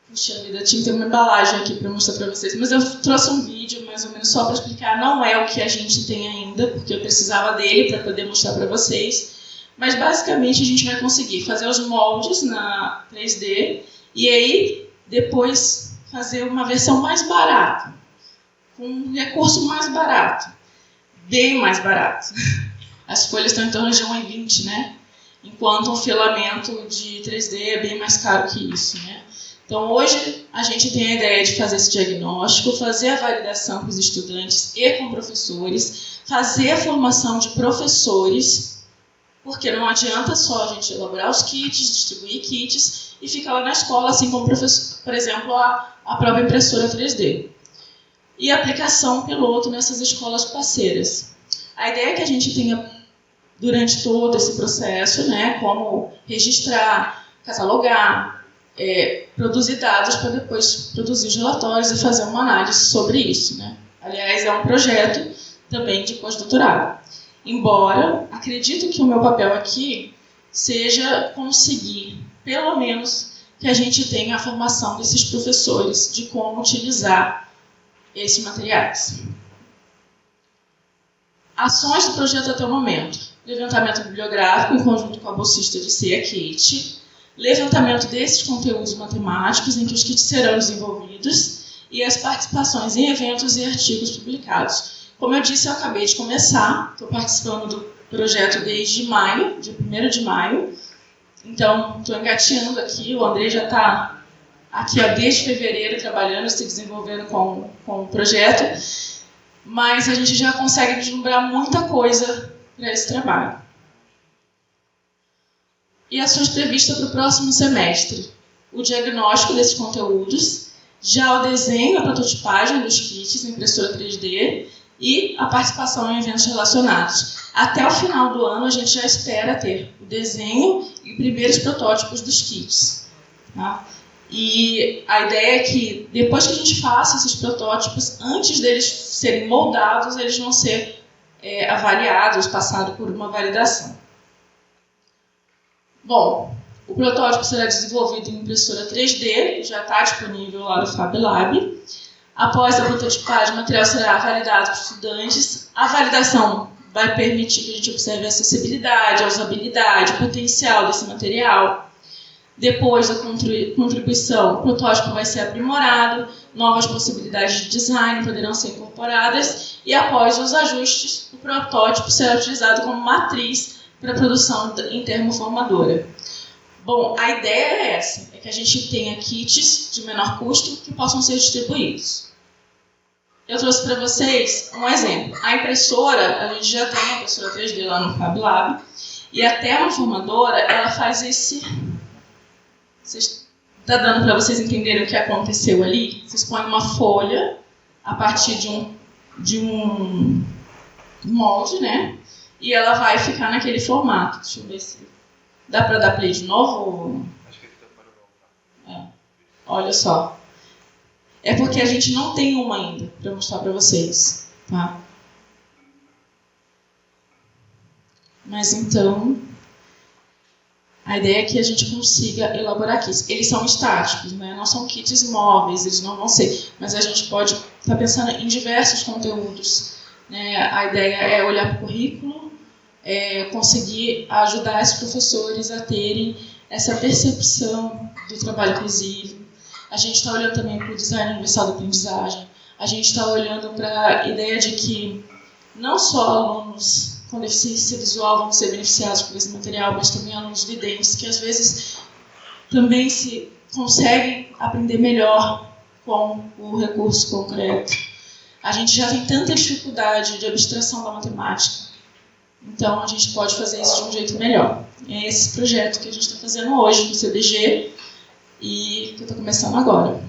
Puxa vida, tinha que ter uma embalagem aqui para mostrar para vocês. Mas eu trouxe um vídeo, mais ou menos, só para explicar. Não é o que a gente tem ainda, porque eu precisava dele para poder mostrar para vocês. Mas, basicamente, a gente vai conseguir fazer os moldes na 3D e aí, depois, fazer uma versão mais barata, com um recurso mais barato. Bem mais barato. As folhas estão em torno de R$1,20, né? Enquanto um filamento de 3D é bem mais caro que isso, né? Então, hoje, a gente tem a ideia de fazer esse diagnóstico, fazer a validação com os estudantes e com professores, fazer a formação de professores, porque não adianta só a gente elaborar os kits, distribuir kits e ficar lá na escola, assim como, por exemplo, a própria impressora 3D. E aplicação piloto nessas escolas parceiras. A ideia é que a gente tenha, durante todo esse processo, né, como registrar, catalogar, produzir dados para depois produzir os relatórios e fazer uma análise sobre isso, né? Aliás, é um projeto também de pós-doutorado. Embora, acredito que o meu papel aqui seja conseguir, pelo menos, que a gente tenha a formação desses professores de como utilizar esses materiais. Ações do projeto até o momento. Levantamento bibliográfico em conjunto com a bolsista de C, a Kate. Levantamento desses conteúdos matemáticos em que os kits serão desenvolvidos e as participações em eventos e artigos publicados. Como eu disse, eu acabei de começar. Estou participando do projeto desde maio, dia 1º de maio. Então, estou engateando aqui. O André já está aqui desde fevereiro trabalhando, se desenvolvendo com o projeto, mas a gente já consegue vislumbrar muita coisa para esse trabalho. e ações previstas para o próximo semestre. O diagnóstico desses conteúdos, já o desenho, a prototipagem dos kits em impressora 3D e a participação em eventos relacionados. Até o final do ano, a gente já espera ter o desenho e primeiros protótipos dos kits. Tá? E a ideia é que, depois que a gente faça esses protótipos, antes deles serem moldados, eles vão ser avaliados, passados por uma validação. Bom, o protótipo será desenvolvido em impressora 3D, já está disponível lá no Fab Lab. Após a prototipagem, o material será validado por estudantes. A validação vai permitir que a gente observe a acessibilidade, a usabilidade, o potencial desse material. Depois da contribuição, o protótipo vai ser aprimorado, novas possibilidades de design poderão ser incorporadas e, após os ajustes, o protótipo será utilizado como matriz para a produção em termoformadora. Bom, a ideia é essa, é que a gente tenha kits de menor custo que possam ser distribuídos. Eu trouxe para vocês um exemplo. A impressora, a gente já tem a impressora 3D lá no Fab Lab, e a termoformadora, ela faz esse... Está dando para vocês entenderem o que aconteceu ali? Vocês põem uma folha a partir de um molde, né? E ela vai ficar naquele formato. Deixa eu ver se dá para dar play de novo. Acho que dá para Olha só. É porque a gente não tem uma ainda para mostrar para vocês, tá? Mas então, a ideia é que a gente consiga elaborar kits. Eles são estáticos, né? Não são kits móveis, eles não vão ser. Mas a gente pode estar pensando em diversos conteúdos, né? A ideia é olhar para o currículo, conseguir ajudar esses professores a terem essa percepção do trabalho inclusivo. A gente está olhando também para o design universal da aprendizagem. A gente está olhando para a ideia de que não só alunos com deficiência visual vão ser beneficiados por esse material, mas também alunos videntes, que às vezes também se conseguem aprender melhor com o recurso concreto. A gente já tem tanta dificuldade de abstração da matemática, então a gente pode fazer isso de um jeito melhor. É esse projeto que a gente está fazendo hoje no CDG e que eu estou começando agora.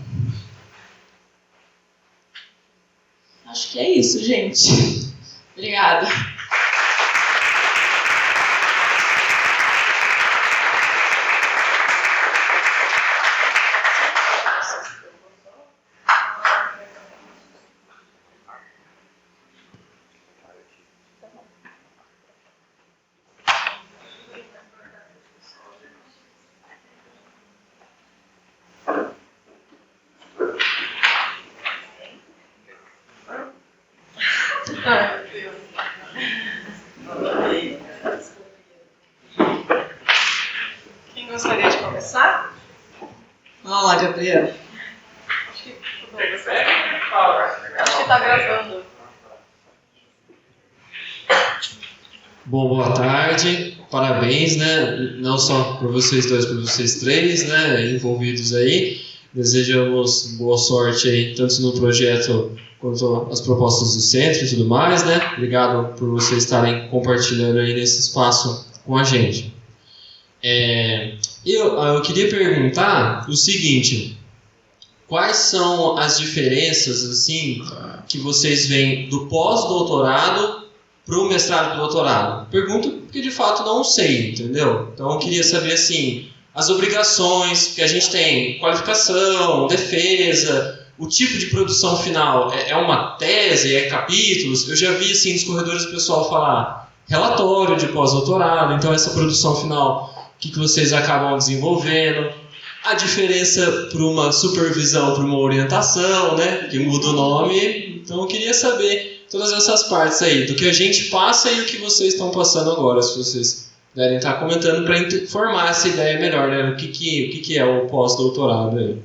Acho que é isso, gente. Obrigada. Quem gostaria de começar? Vamos lá, Gabriel. Acho que está gravando. Bom, boa tarde. Parabéns, né? Não só para vocês dois, para vocês três, né? Envolvidos aí. Desejamos boa sorte aí, tanto no projeto quanto as propostas do centro e tudo mais, né? Obrigado por vocês estarem compartilhando aí nesse espaço com a gente. Eu queria perguntar o seguinte: quais são as diferenças, assim, que vocês veem do pós-doutorado para o mestrado e doutorado? Pergunto porque de fato não sei, entendeu? Então eu queria saber, assim, as obrigações que a gente tem, qualificação, defesa, o tipo de produção final. É uma tese, é capítulos? Eu já vi, assim, nos corredores o pessoal falar relatório de pós-doutorado, então essa produção final, o que vocês acabam desenvolvendo? A diferença para uma supervisão, para uma orientação, né? Que muda o nome. Então eu queria saber todas essas partes aí, do que a gente passa e o que vocês estão passando agora, se vocês puderem estar comentando para formar essa ideia melhor, né? O que é o pós-doutorado aí.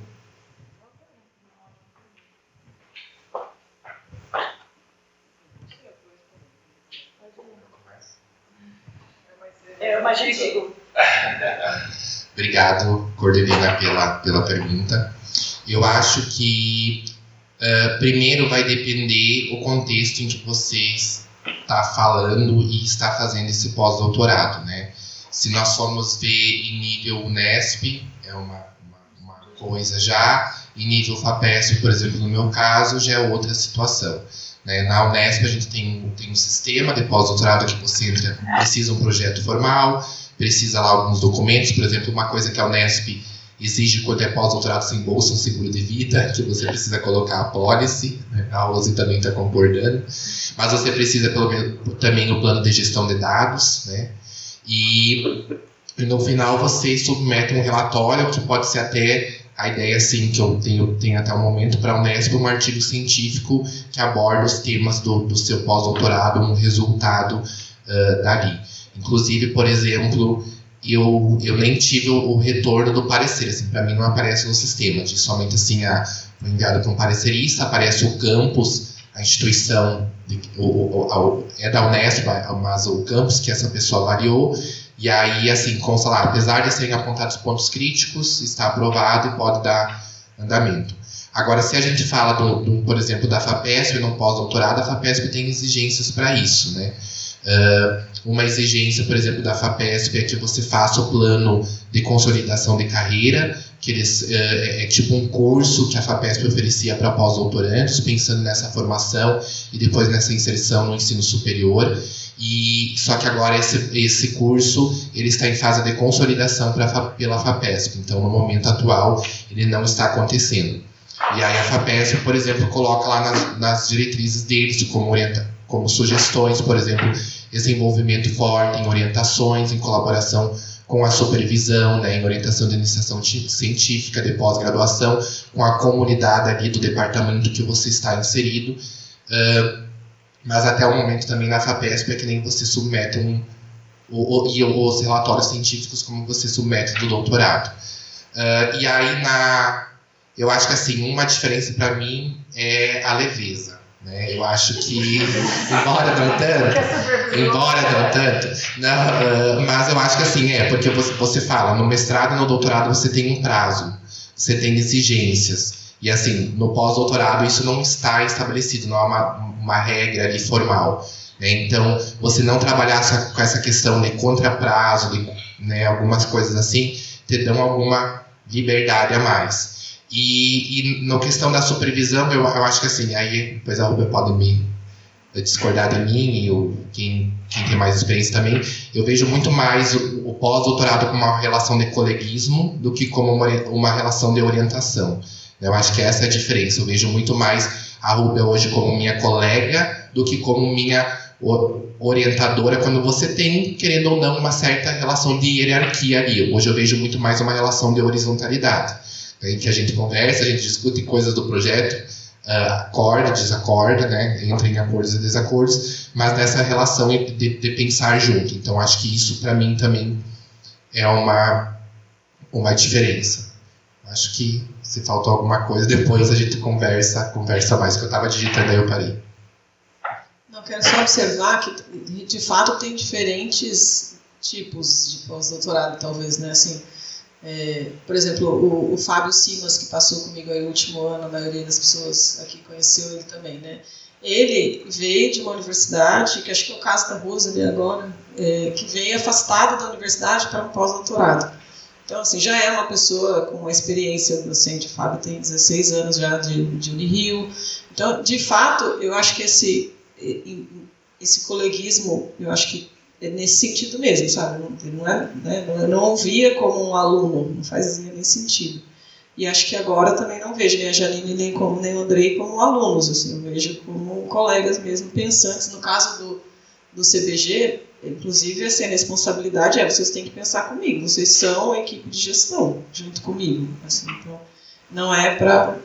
Eu imagino que... Obrigado, Cordelina, pela pergunta. Eu acho que primeiro vai depender o contexto em que você está falando e está fazendo esse pós-doutorado, né? Se nós formos ver em nível Unesp, é uma coisa já, em nível FAPESP, por exemplo, no meu caso, já é outra situação. Né? Na Unesp a gente tem um sistema de pós-doutorado que você entra, precisa um projeto formal, precisa lá alguns documentos, por exemplo, uma coisa que a Unesp exige quando é pós-doutorado sem bolsa, um seguro de vida, que você precisa colocar a pólice, né? A Rose também está concordando, mas você precisa pelo menos também o plano de gestão de dados, né? E no final você submete um relatório que pode ser até a ideia assim que eu tenho até o momento para a Unesp, um artigo científico que aborda os temas do seu pós-doutorado, um resultado dali. Inclusive, por exemplo, eu nem tive o retorno do parecer, assim, para mim não aparece no sistema, de somente assim, foi enviado para um parecerista, aparece o campus, a instituição, é da Unesp, mas o campus que essa pessoa avaliou, e aí, assim, consta lá, apesar de serem apontados pontos críticos, está aprovado e pode dar andamento. Agora, se a gente fala, por exemplo, da FAPESP, no pós-doutorado, a FAPESP tem exigências para isso, né? Uma exigência, por exemplo, da FAPESP é que você faça o plano de consolidação de carreira, que é tipo um curso que a FAPESP oferecia para pós-doutorandos, pensando nessa formação e depois nessa inserção no ensino superior. Só que agora esse curso ele está em fase de consolidação pela FAPESP, então no momento atual ele não está acontecendo. E aí a FAPESP, por exemplo, coloca lá nas diretrizes deles como sugestões, por exemplo, desenvolvimento forte em orientações, em colaboração com a supervisão, né, em orientação de iniciação científica, de pós-graduação, com a comunidade ali do departamento que você está inserido. Mas até o momento também na FAPESP é que nem você submete e os relatórios científicos como você submete do doutorado. E aí, eu acho que assim, uma diferença para mim é a leveza. Né? Eu acho que, embora não tanto, mas eu acho que assim, porque você fala, no mestrado e no doutorado você tem um prazo, você tem exigências. E assim, no pós-doutorado isso não está estabelecido, não há uma regra ali formal. Né? Então, você não trabalhar com essa questão de contraprazo, né, algumas coisas assim, te dão alguma liberdade a mais. E na questão da supervisão, eu acho que assim, aí depois a Rubia pode me discordar de mim, e quem tem mais experiência também, eu vejo muito mais o pós-doutorado como uma relação de coleguismo do que como uma relação de orientação. Eu acho que essa é a diferença. Eu vejo muito mais a Rubia hoje como minha colega do que como minha orientadora, quando você tem, querendo ou não, uma certa relação de hierarquia ali. Hoje eu vejo muito mais uma relação de horizontalidade, em que a gente conversa, a gente discute coisas do projeto, acorda, desacorda, né? Entra em acordos e desacordos, mas nessa relação de pensar junto. Então acho que isso para mim também é uma diferença. Acho que se faltou alguma coisa, depois a gente conversa mais, que eu estava digitando aí eu parei. Não, quero só observar que, de fato, tem diferentes tipos de pós-doutorado, talvez, né? Assim, por exemplo, o Fábio Simas, que passou comigo aí o último ano, a maioria das pessoas aqui conheceu ele também, né? Ele veio de uma universidade, que acho que é o caso da Rosa ali agora, que veio afastada da universidade para um pós-doutorado. Então, assim, já é uma pessoa com uma experiência docente. O Fábio tem 16 anos já de Unirio. Então, de fato, eu acho que esse coleguismo, eu acho que é nesse sentido mesmo, sabe? Eu não ouvia como um aluno, não fazia nesse sentido. E acho que agora também não vejo nem a Janine nem o Andrei como alunos, assim, eu vejo como colegas mesmo pensantes. No caso do CBG, inclusive, assim, a responsabilidade vocês têm que pensar comigo, vocês são a equipe de gestão, junto comigo. Assim, então, não é para...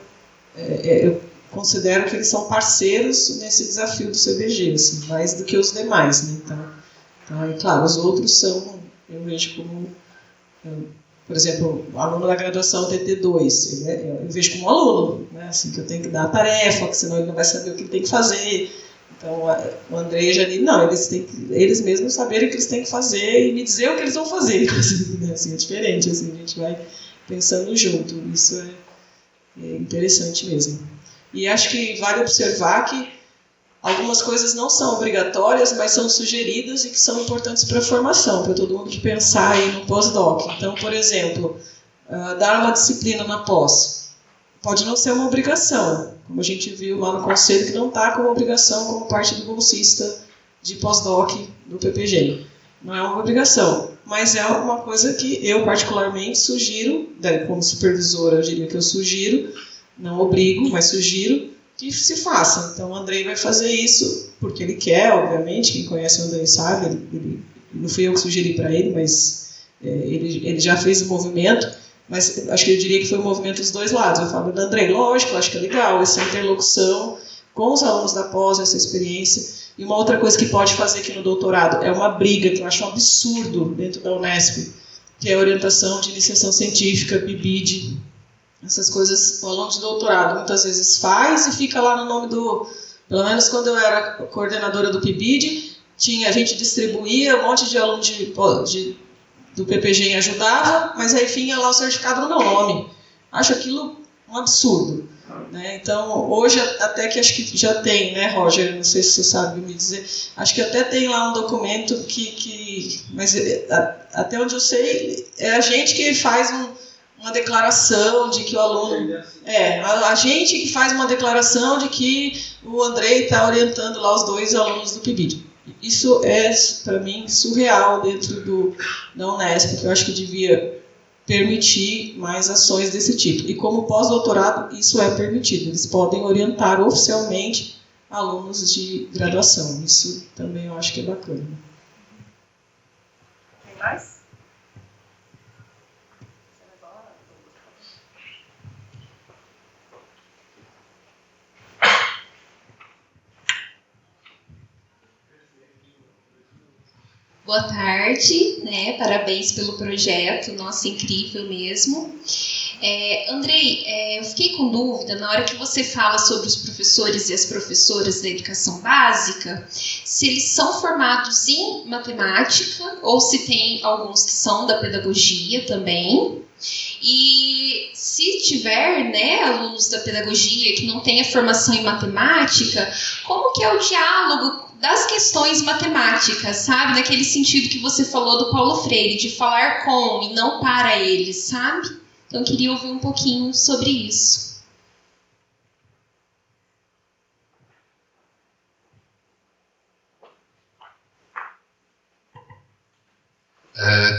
eu considero que eles são parceiros nesse desafio do CBG, assim, mais do que os demais, né? Então, claro, os outros são, eu vejo como, por exemplo, o aluno da graduação TT2, eu vejo como aluno, né? Assim, que eu tenho que dar a tarefa, que senão ele não vai saber o que ele tem que fazer. Então, o André e a Janine, não, eles mesmos saberem o que eles têm que fazer e me dizer o que eles vão fazer. Assim, é diferente, assim, a gente vai pensando junto. Isso é interessante mesmo. E acho que vale observar que algumas coisas não são obrigatórias, mas são sugeridas e que são importantes para a formação, para todo mundo que pensar aí no pós-doc. Então, por exemplo, dar uma disciplina na pós pode não ser uma obrigação, como a gente viu lá no conselho, que não está como obrigação como parte do bolsista de pós-doc do PPG. Não é uma obrigação, mas é uma coisa que eu particularmente sugiro, como supervisora, eu diria que eu sugiro, não obrigo, mas sugiro que se faça. Então o Andrei vai fazer isso porque ele quer, obviamente, quem conhece o Andrei sabe, ele não fui eu que sugeri para ele, mas ele já fez o movimento, mas acho que eu diria que foi um movimento dos dois lados. Eu falo, Andrei, lógico, acho que é legal essa interlocução com os alunos da pós, essa experiência. E uma outra coisa que pode fazer aqui no doutorado é uma briga, que eu acho um absurdo dentro da Unesp, que é a orientação de iniciação científica, PIBID, essas coisas o aluno de doutorado muitas vezes faz e fica lá no nome do... Pelo menos quando eu era coordenadora do PIBID, a gente distribuía, um monte de aluno do PPG ajudava, mas aí vinha lá o certificado no meu nome. Acho aquilo um absurdo. Né? Então, hoje, até que acho que já tem, né, Roger? Não sei se você sabe me dizer. Acho que até tem lá um documento mas até onde eu sei, é a gente que faz uma declaração de que o aluno... a gente que faz uma declaração de que o Andrei está orientando lá os 2 alunos do PIBID. Isso é, para mim, surreal dentro da Unesp, porque eu acho que devia permitir mais ações desse tipo. E como pós-doutorado, isso é permitido. Eles podem orientar oficialmente alunos de graduação. Isso também eu acho que é bacana. Tem mais? Boa tarde, né? Parabéns pelo projeto, nossa, incrível mesmo. Andrei, eu fiquei com dúvida na hora que você fala sobre os professores e as professoras da educação básica, se eles são formados em matemática ou se tem alguns que são da pedagogia também. E se tiver, né, alunos da pedagogia que não têm a formação em matemática, como que é o diálogo das questões matemáticas, sabe? Naquele sentido que você falou do Paulo Freire, de falar com e não para eles, sabe? Então, eu queria ouvir um pouquinho sobre isso.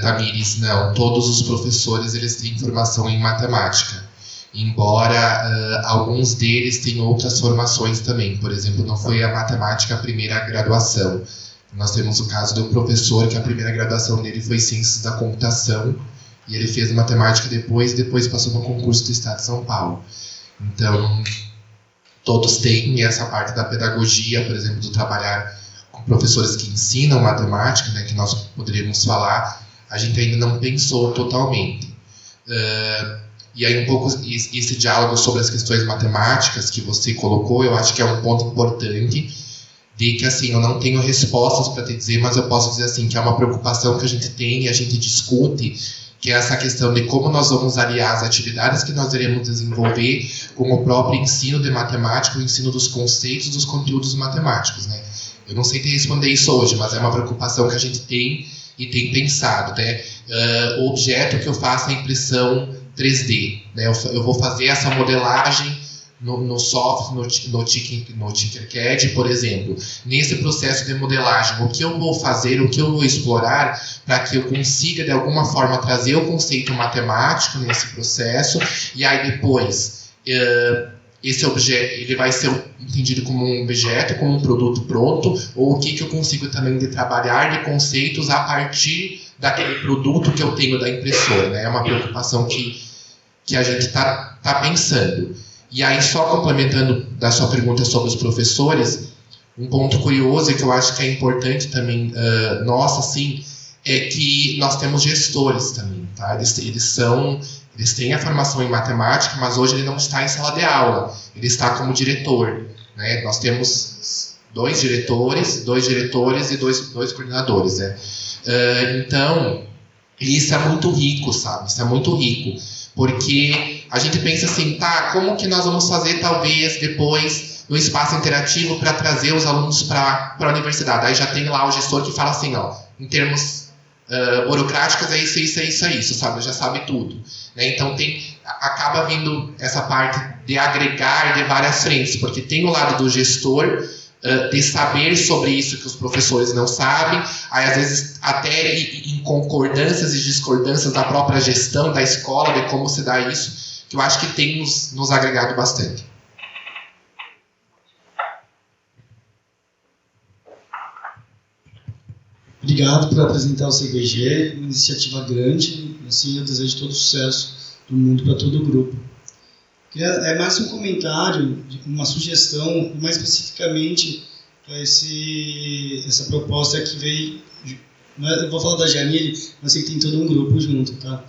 Tamires, não. Todos os professores eles têm formação em matemática. Embora alguns deles tenham outras formações também. Por exemplo, não foi a matemática a primeira graduação. Nós temos o caso do professor que a primeira graduação dele foi Ciências da Computação e ele fez matemática depois passou no concurso do Estado de São Paulo. Então, todos têm essa parte da pedagogia, por exemplo, do trabalhar com professores que ensinam matemática, né, que nós poderíamos falar, a gente ainda não pensou totalmente. E aí um pouco esse diálogo sobre as questões matemáticas que você colocou, eu acho que é um ponto importante, de que assim, eu não tenho respostas para te dizer, mas eu posso dizer assim, que é uma preocupação que a gente tem e a gente discute, que é essa questão de como nós vamos aliar as atividades que nós iremos desenvolver com o próprio ensino de matemática, o ensino dos conceitos, dos conteúdos matemáticos, né? Eu não sei te responder isso hoje, mas é uma preocupação que a gente tem e tem pensado, né? O objeto que eu faço é impressão 3D, né? Eu vou fazer essa modelagem no software, no Tinkercad, por exemplo. Nesse processo de modelagem, o que eu vou fazer, o que eu vou explorar para que eu consiga, de alguma forma, trazer o conceito matemático nesse processo, e aí depois esse objeto ele vai ser entendido como um objeto, como um produto pronto, ou o que eu consigo também de trabalhar de conceitos a partir daquele produto que eu tenho da impressora, né? É uma preocupação que a gente está pensando. E aí, só complementando da sua pergunta sobre os professores, um ponto curioso e que eu acho que é importante também, assim, é que nós temos gestores também, tá? Eles têm a formação em matemática, mas hoje ele não está em sala de aula, ele está como diretor, né? Nós temos dois diretores e dois coordenadores, né? Então, isso é muito rico, sabe? Isso é muito rico, porque a gente pensa assim, tá, como que nós vamos fazer talvez depois no espaço interativo para trazer os alunos para a universidade. Aí já tem lá o gestor que fala assim, ó, em termos burocráticos, é isso, sabe? Já sabe tudo. Né? Então acaba vindo essa parte de agregar de várias frentes, porque tem o lado do gestor, de saber sobre isso que os professores não sabem, aí às vezes até em concordâncias e discordâncias da própria gestão da escola, de como se dá isso, que eu acho que tem nos agregado bastante. Obrigado por apresentar o CBG, uma iniciativa grande, assim, eu desejo todo o sucesso do mundo para todo o grupo. É mais um comentário, uma sugestão, mais especificamente para essa proposta que veio. Eu vou falar da Janile, mas sei que tem todo um grupo junto, tá?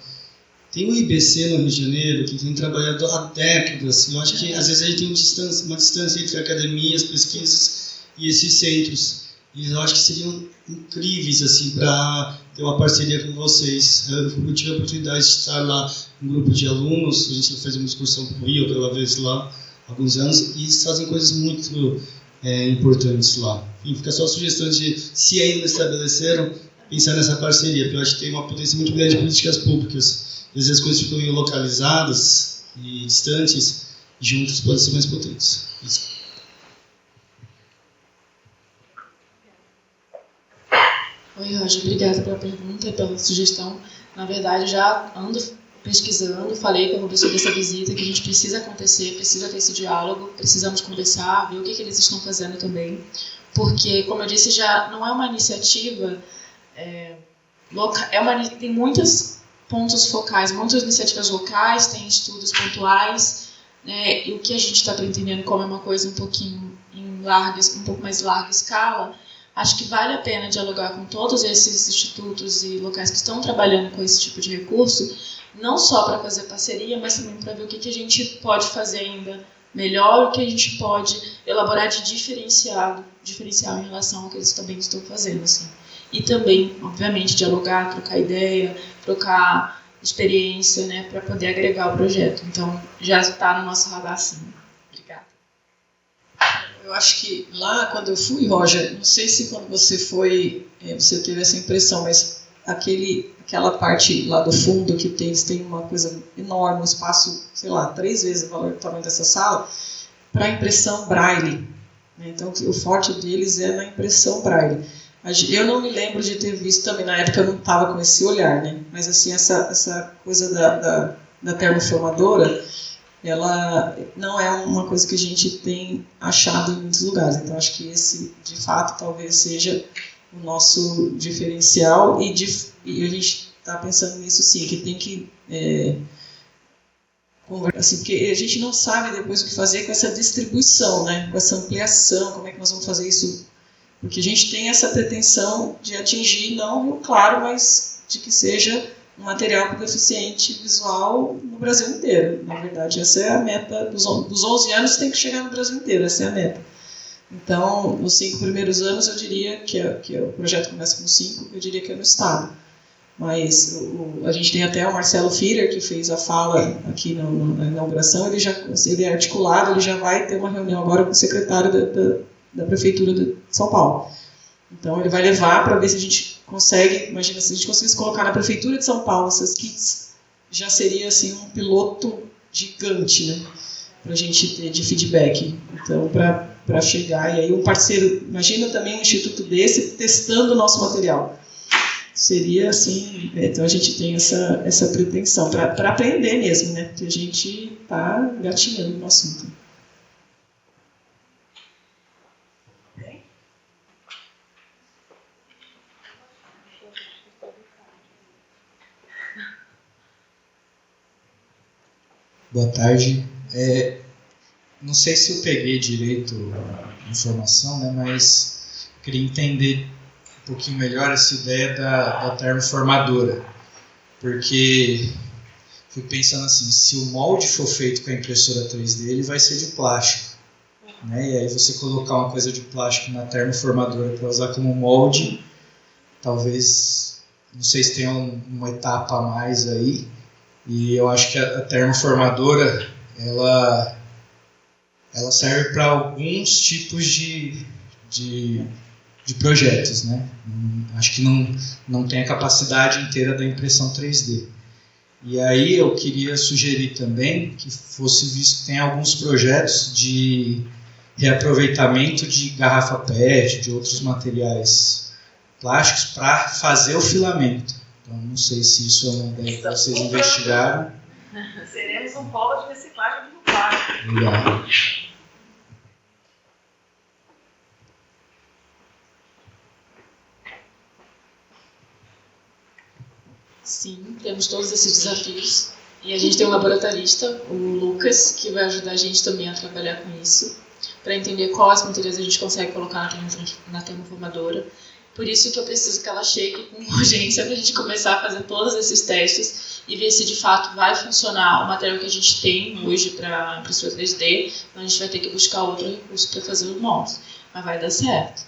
Tem o IBC no Rio de Janeiro, que tem trabalhado há décadas, e eu acho que às vezes ele tem uma distância entre academias, pesquisas e esses centros. E eu acho que seriam incríveis assim, para ter uma parceria com vocês. Eu tive a oportunidade de estar lá um grupo de alunos, a gente fez uma excursão para o Rio pela vez lá, há alguns anos, e eles fazem coisas muito importantes lá. Enfim, fica só a sugestão de, se ainda não estabeleceram, pensar nessa parceria, porque eu acho que tem uma potência muito grande de políticas públicas. Às vezes as coisas ficam meio localizadas e distantes, e juntos podem ser mais potentes. Isso. Oi, Roger, obrigada pela pergunta e pela sugestão. Na verdade, já ando pesquisando, falei com a professora dessa visita que a gente precisa acontecer, precisa ter esse diálogo, precisamos conversar, ver o que eles estão fazendo também, porque, como eu disse, já não é uma iniciativa, tem muitos pontos focais, muitas iniciativas locais, tem estudos pontuais, né, e o que a gente está pretendendo como é uma coisa um pouquinho um pouco mais larga escala, acho que vale a pena dialogar com todos esses institutos e locais que estão trabalhando com esse tipo de recurso, não só para fazer parceria, mas também para ver o que a gente pode fazer ainda melhor, o que a gente pode elaborar de diferencial em relação ao que eles também estão fazendo. Assim. E também, obviamente, dialogar, trocar ideia, trocar experiência, né, para poder agregar o projeto. Então, já está no nosso radar, sim. Obrigada. Eu acho que lá, quando eu fui, Roger, não sei se quando você foi, você teve essa impressão, mas aquela parte lá do fundo que eles têm uma coisa enorme, um espaço, sei lá, 3 vezes o tamanho dessa sala, para impressão braille. Então, o forte deles é na impressão braille. Eu não me lembro de ter visto também, na época eu não estava com esse olhar, né? Mas assim, essa coisa da termoformadora, ela não é uma coisa que a gente tem achado em muitos lugares. Então, acho que esse, de fato, talvez seja o nosso diferencial e a gente está pensando nisso, sim, que tem que conversar, assim, porque a gente não sabe depois o que fazer com essa distribuição, né? Com essa ampliação, como é que nós vamos fazer isso, porque a gente tem essa pretensão de atingir, não, claro, mas de que seja um material para deficiente visual no Brasil inteiro. Na verdade, essa é a meta dos 11 anos, tem que chegar no Brasil inteiro, essa é a meta. Então, nos 5 primeiros anos, eu diria que o projeto começa com 5, eu diria que é no Estado. Mas a gente tem até o Marcelo Firer, que fez a fala aqui na inauguração, ele é articulado, ele já vai ter uma reunião agora com o secretário da Prefeitura de São Paulo. Então, ele vai levar para ver se a gente consegue, imagina, se a gente conseguisse colocar na Prefeitura de São Paulo essas kits, já seria assim um piloto gigante, né, para a gente ter de feedback. Então, para chegar, e aí um parceiro, imagina também um instituto desse testando o nosso material. Seria assim, então a gente tem essa pretensão, para aprender mesmo, né, porque a gente está gatinhando no assunto. Boa tarde. Não sei se eu peguei direito a informação, né, mas queria entender um pouquinho melhor essa ideia da termoformadora. Porque fui pensando assim, se o molde for feito com a impressora 3D, ele vai ser de plástico. Né? E aí você colocar uma coisa de plástico na termoformadora para usar como molde, talvez, não sei se tem uma etapa a mais aí. E eu acho que a termoformadora, ela ela serve para alguns tipos de projetos, né? Acho que não tem a capacidade inteira da impressão 3D. E aí eu queria sugerir também que fosse visto, tem alguns projetos de reaproveitamento de garrafa PET, de outros materiais plásticos para fazer o filamento. Então não sei se isso é uma ideia que vocês investigaram. Seremos um polo de reciclagem do plástico. Legal. Sim, temos todos esses desafios. E a gente tem um laboratorista, o Lucas, que vai ajudar a gente também a trabalhar com isso, para entender quais materiais a gente consegue colocar na termoformadora. Por isso que eu preciso que ela chegue com urgência para a gente começar a fazer todos esses testes e ver se de fato vai funcionar o material que a gente tem hoje para impressora 3D. Então a gente vai ter que buscar outro recurso para fazer os moldes. Mas vai dar certo.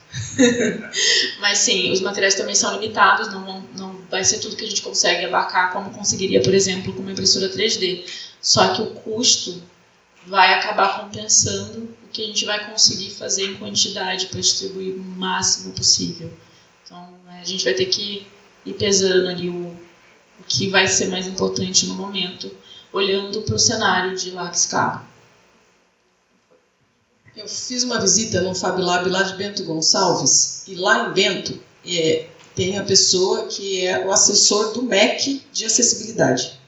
Mas sim, os materiais também são limitados, não vai ser tudo que a gente consegue abarcar como conseguiria, por exemplo, com uma impressora 3D. Só que o custo vai acabar compensando o que a gente vai conseguir fazer em quantidade para distribuir o máximo possível. Então a gente vai ter que ir pesando ali o que vai ser mais importante no momento, olhando para o cenário de larga escala. Eu fiz uma visita no Fab Lab lá de Bento Gonçalves, e lá em Bento tem a pessoa que é o assessor do MEC de acessibilidade.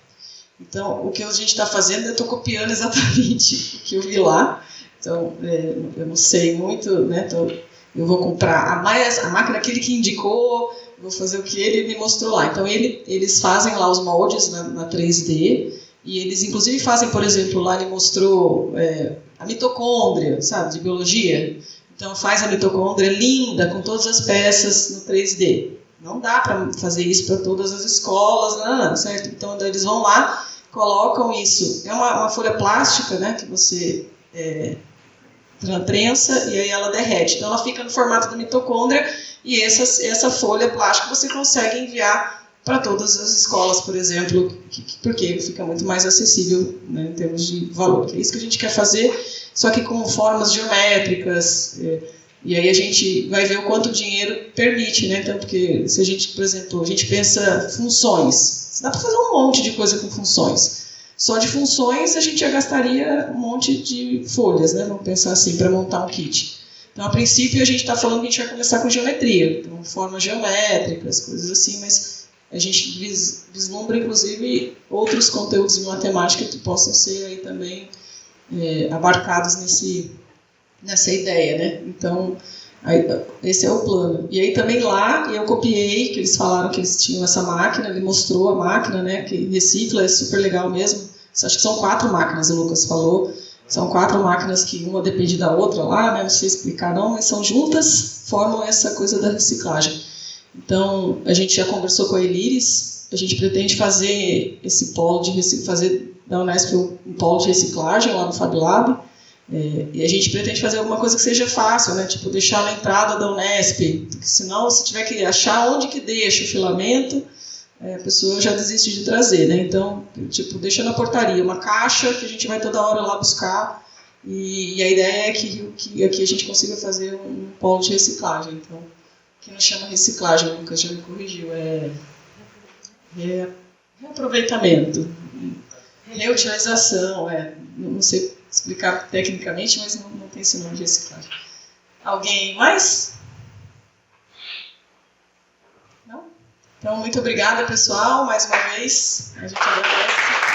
Então, o que a gente está fazendo, eu estou copiando exatamente o que eu vi lá. Então, eu não sei muito, né? Então, eu vou comprar a máquina que ele que indicou, vou fazer o que ele me mostrou lá. Então, eles fazem lá os moldes na 3D, e eles inclusive fazem, por exemplo, lá ele mostrou a mitocôndria, sabe, de biologia. Então faz a mitocôndria linda, com todas as peças no 3D. Não dá para fazer isso para todas as escolas, certo? Então eles vão lá, colocam isso. É uma folha plástica, né, que você prensa e aí ela derrete. Então ela fica no formato da mitocôndria e essa folha plástica você consegue enviar para todas as escolas, por exemplo, porque fica muito mais acessível, né, em termos de valor. É isso que a gente quer fazer, só que com formas geométricas, e aí a gente vai ver o quanto o dinheiro permite, né? Então, porque se a gente, por exemplo, a gente pensa funções, dá para fazer um monte de coisa com funções. Só de funções a gente já gastaria um monte de folhas, né? Vamos pensar assim, para montar um kit. Então, a princípio, a gente está falando que a gente vai começar com geometria, então, formas geométricas, coisas assim, mas a gente vislumbra, inclusive, outros conteúdos de matemática que possam ser aí também abarcados nessa ideia, né? Então, esse é o plano. E aí também lá, eu copiei, que eles falaram que eles tinham essa máquina, ele mostrou a máquina, né, que recicla, é super legal mesmo. Acho que são 4 máquinas, o Lucas falou. São 4 máquinas que uma depende da outra lá, né? Não sei explicar não, mas são juntas, formam essa coisa da reciclagem. Então, a gente já conversou com a Eliris, a gente pretende fazer esse polo fazer da Unesp um polo de reciclagem lá no Fab Lab, e a gente pretende fazer alguma coisa que seja fácil, né? Tipo, deixar na entrada da Unesp, porque senão, se tiver que achar onde que deixa o filamento, a pessoa já desiste de trazer, né? Então, tipo, deixa na portaria uma caixa que a gente vai toda hora lá buscar, e a ideia é que aqui a gente consiga fazer um polo de reciclagem. Então, que não chama reciclagem, o Lucas já me corrigiu, reaproveitamento, reutilização, não sei explicar tecnicamente, mas não tem esse nome de reciclagem. Alguém mais? Não? Então, muito obrigada, pessoal, mais uma vez, a gente agradece.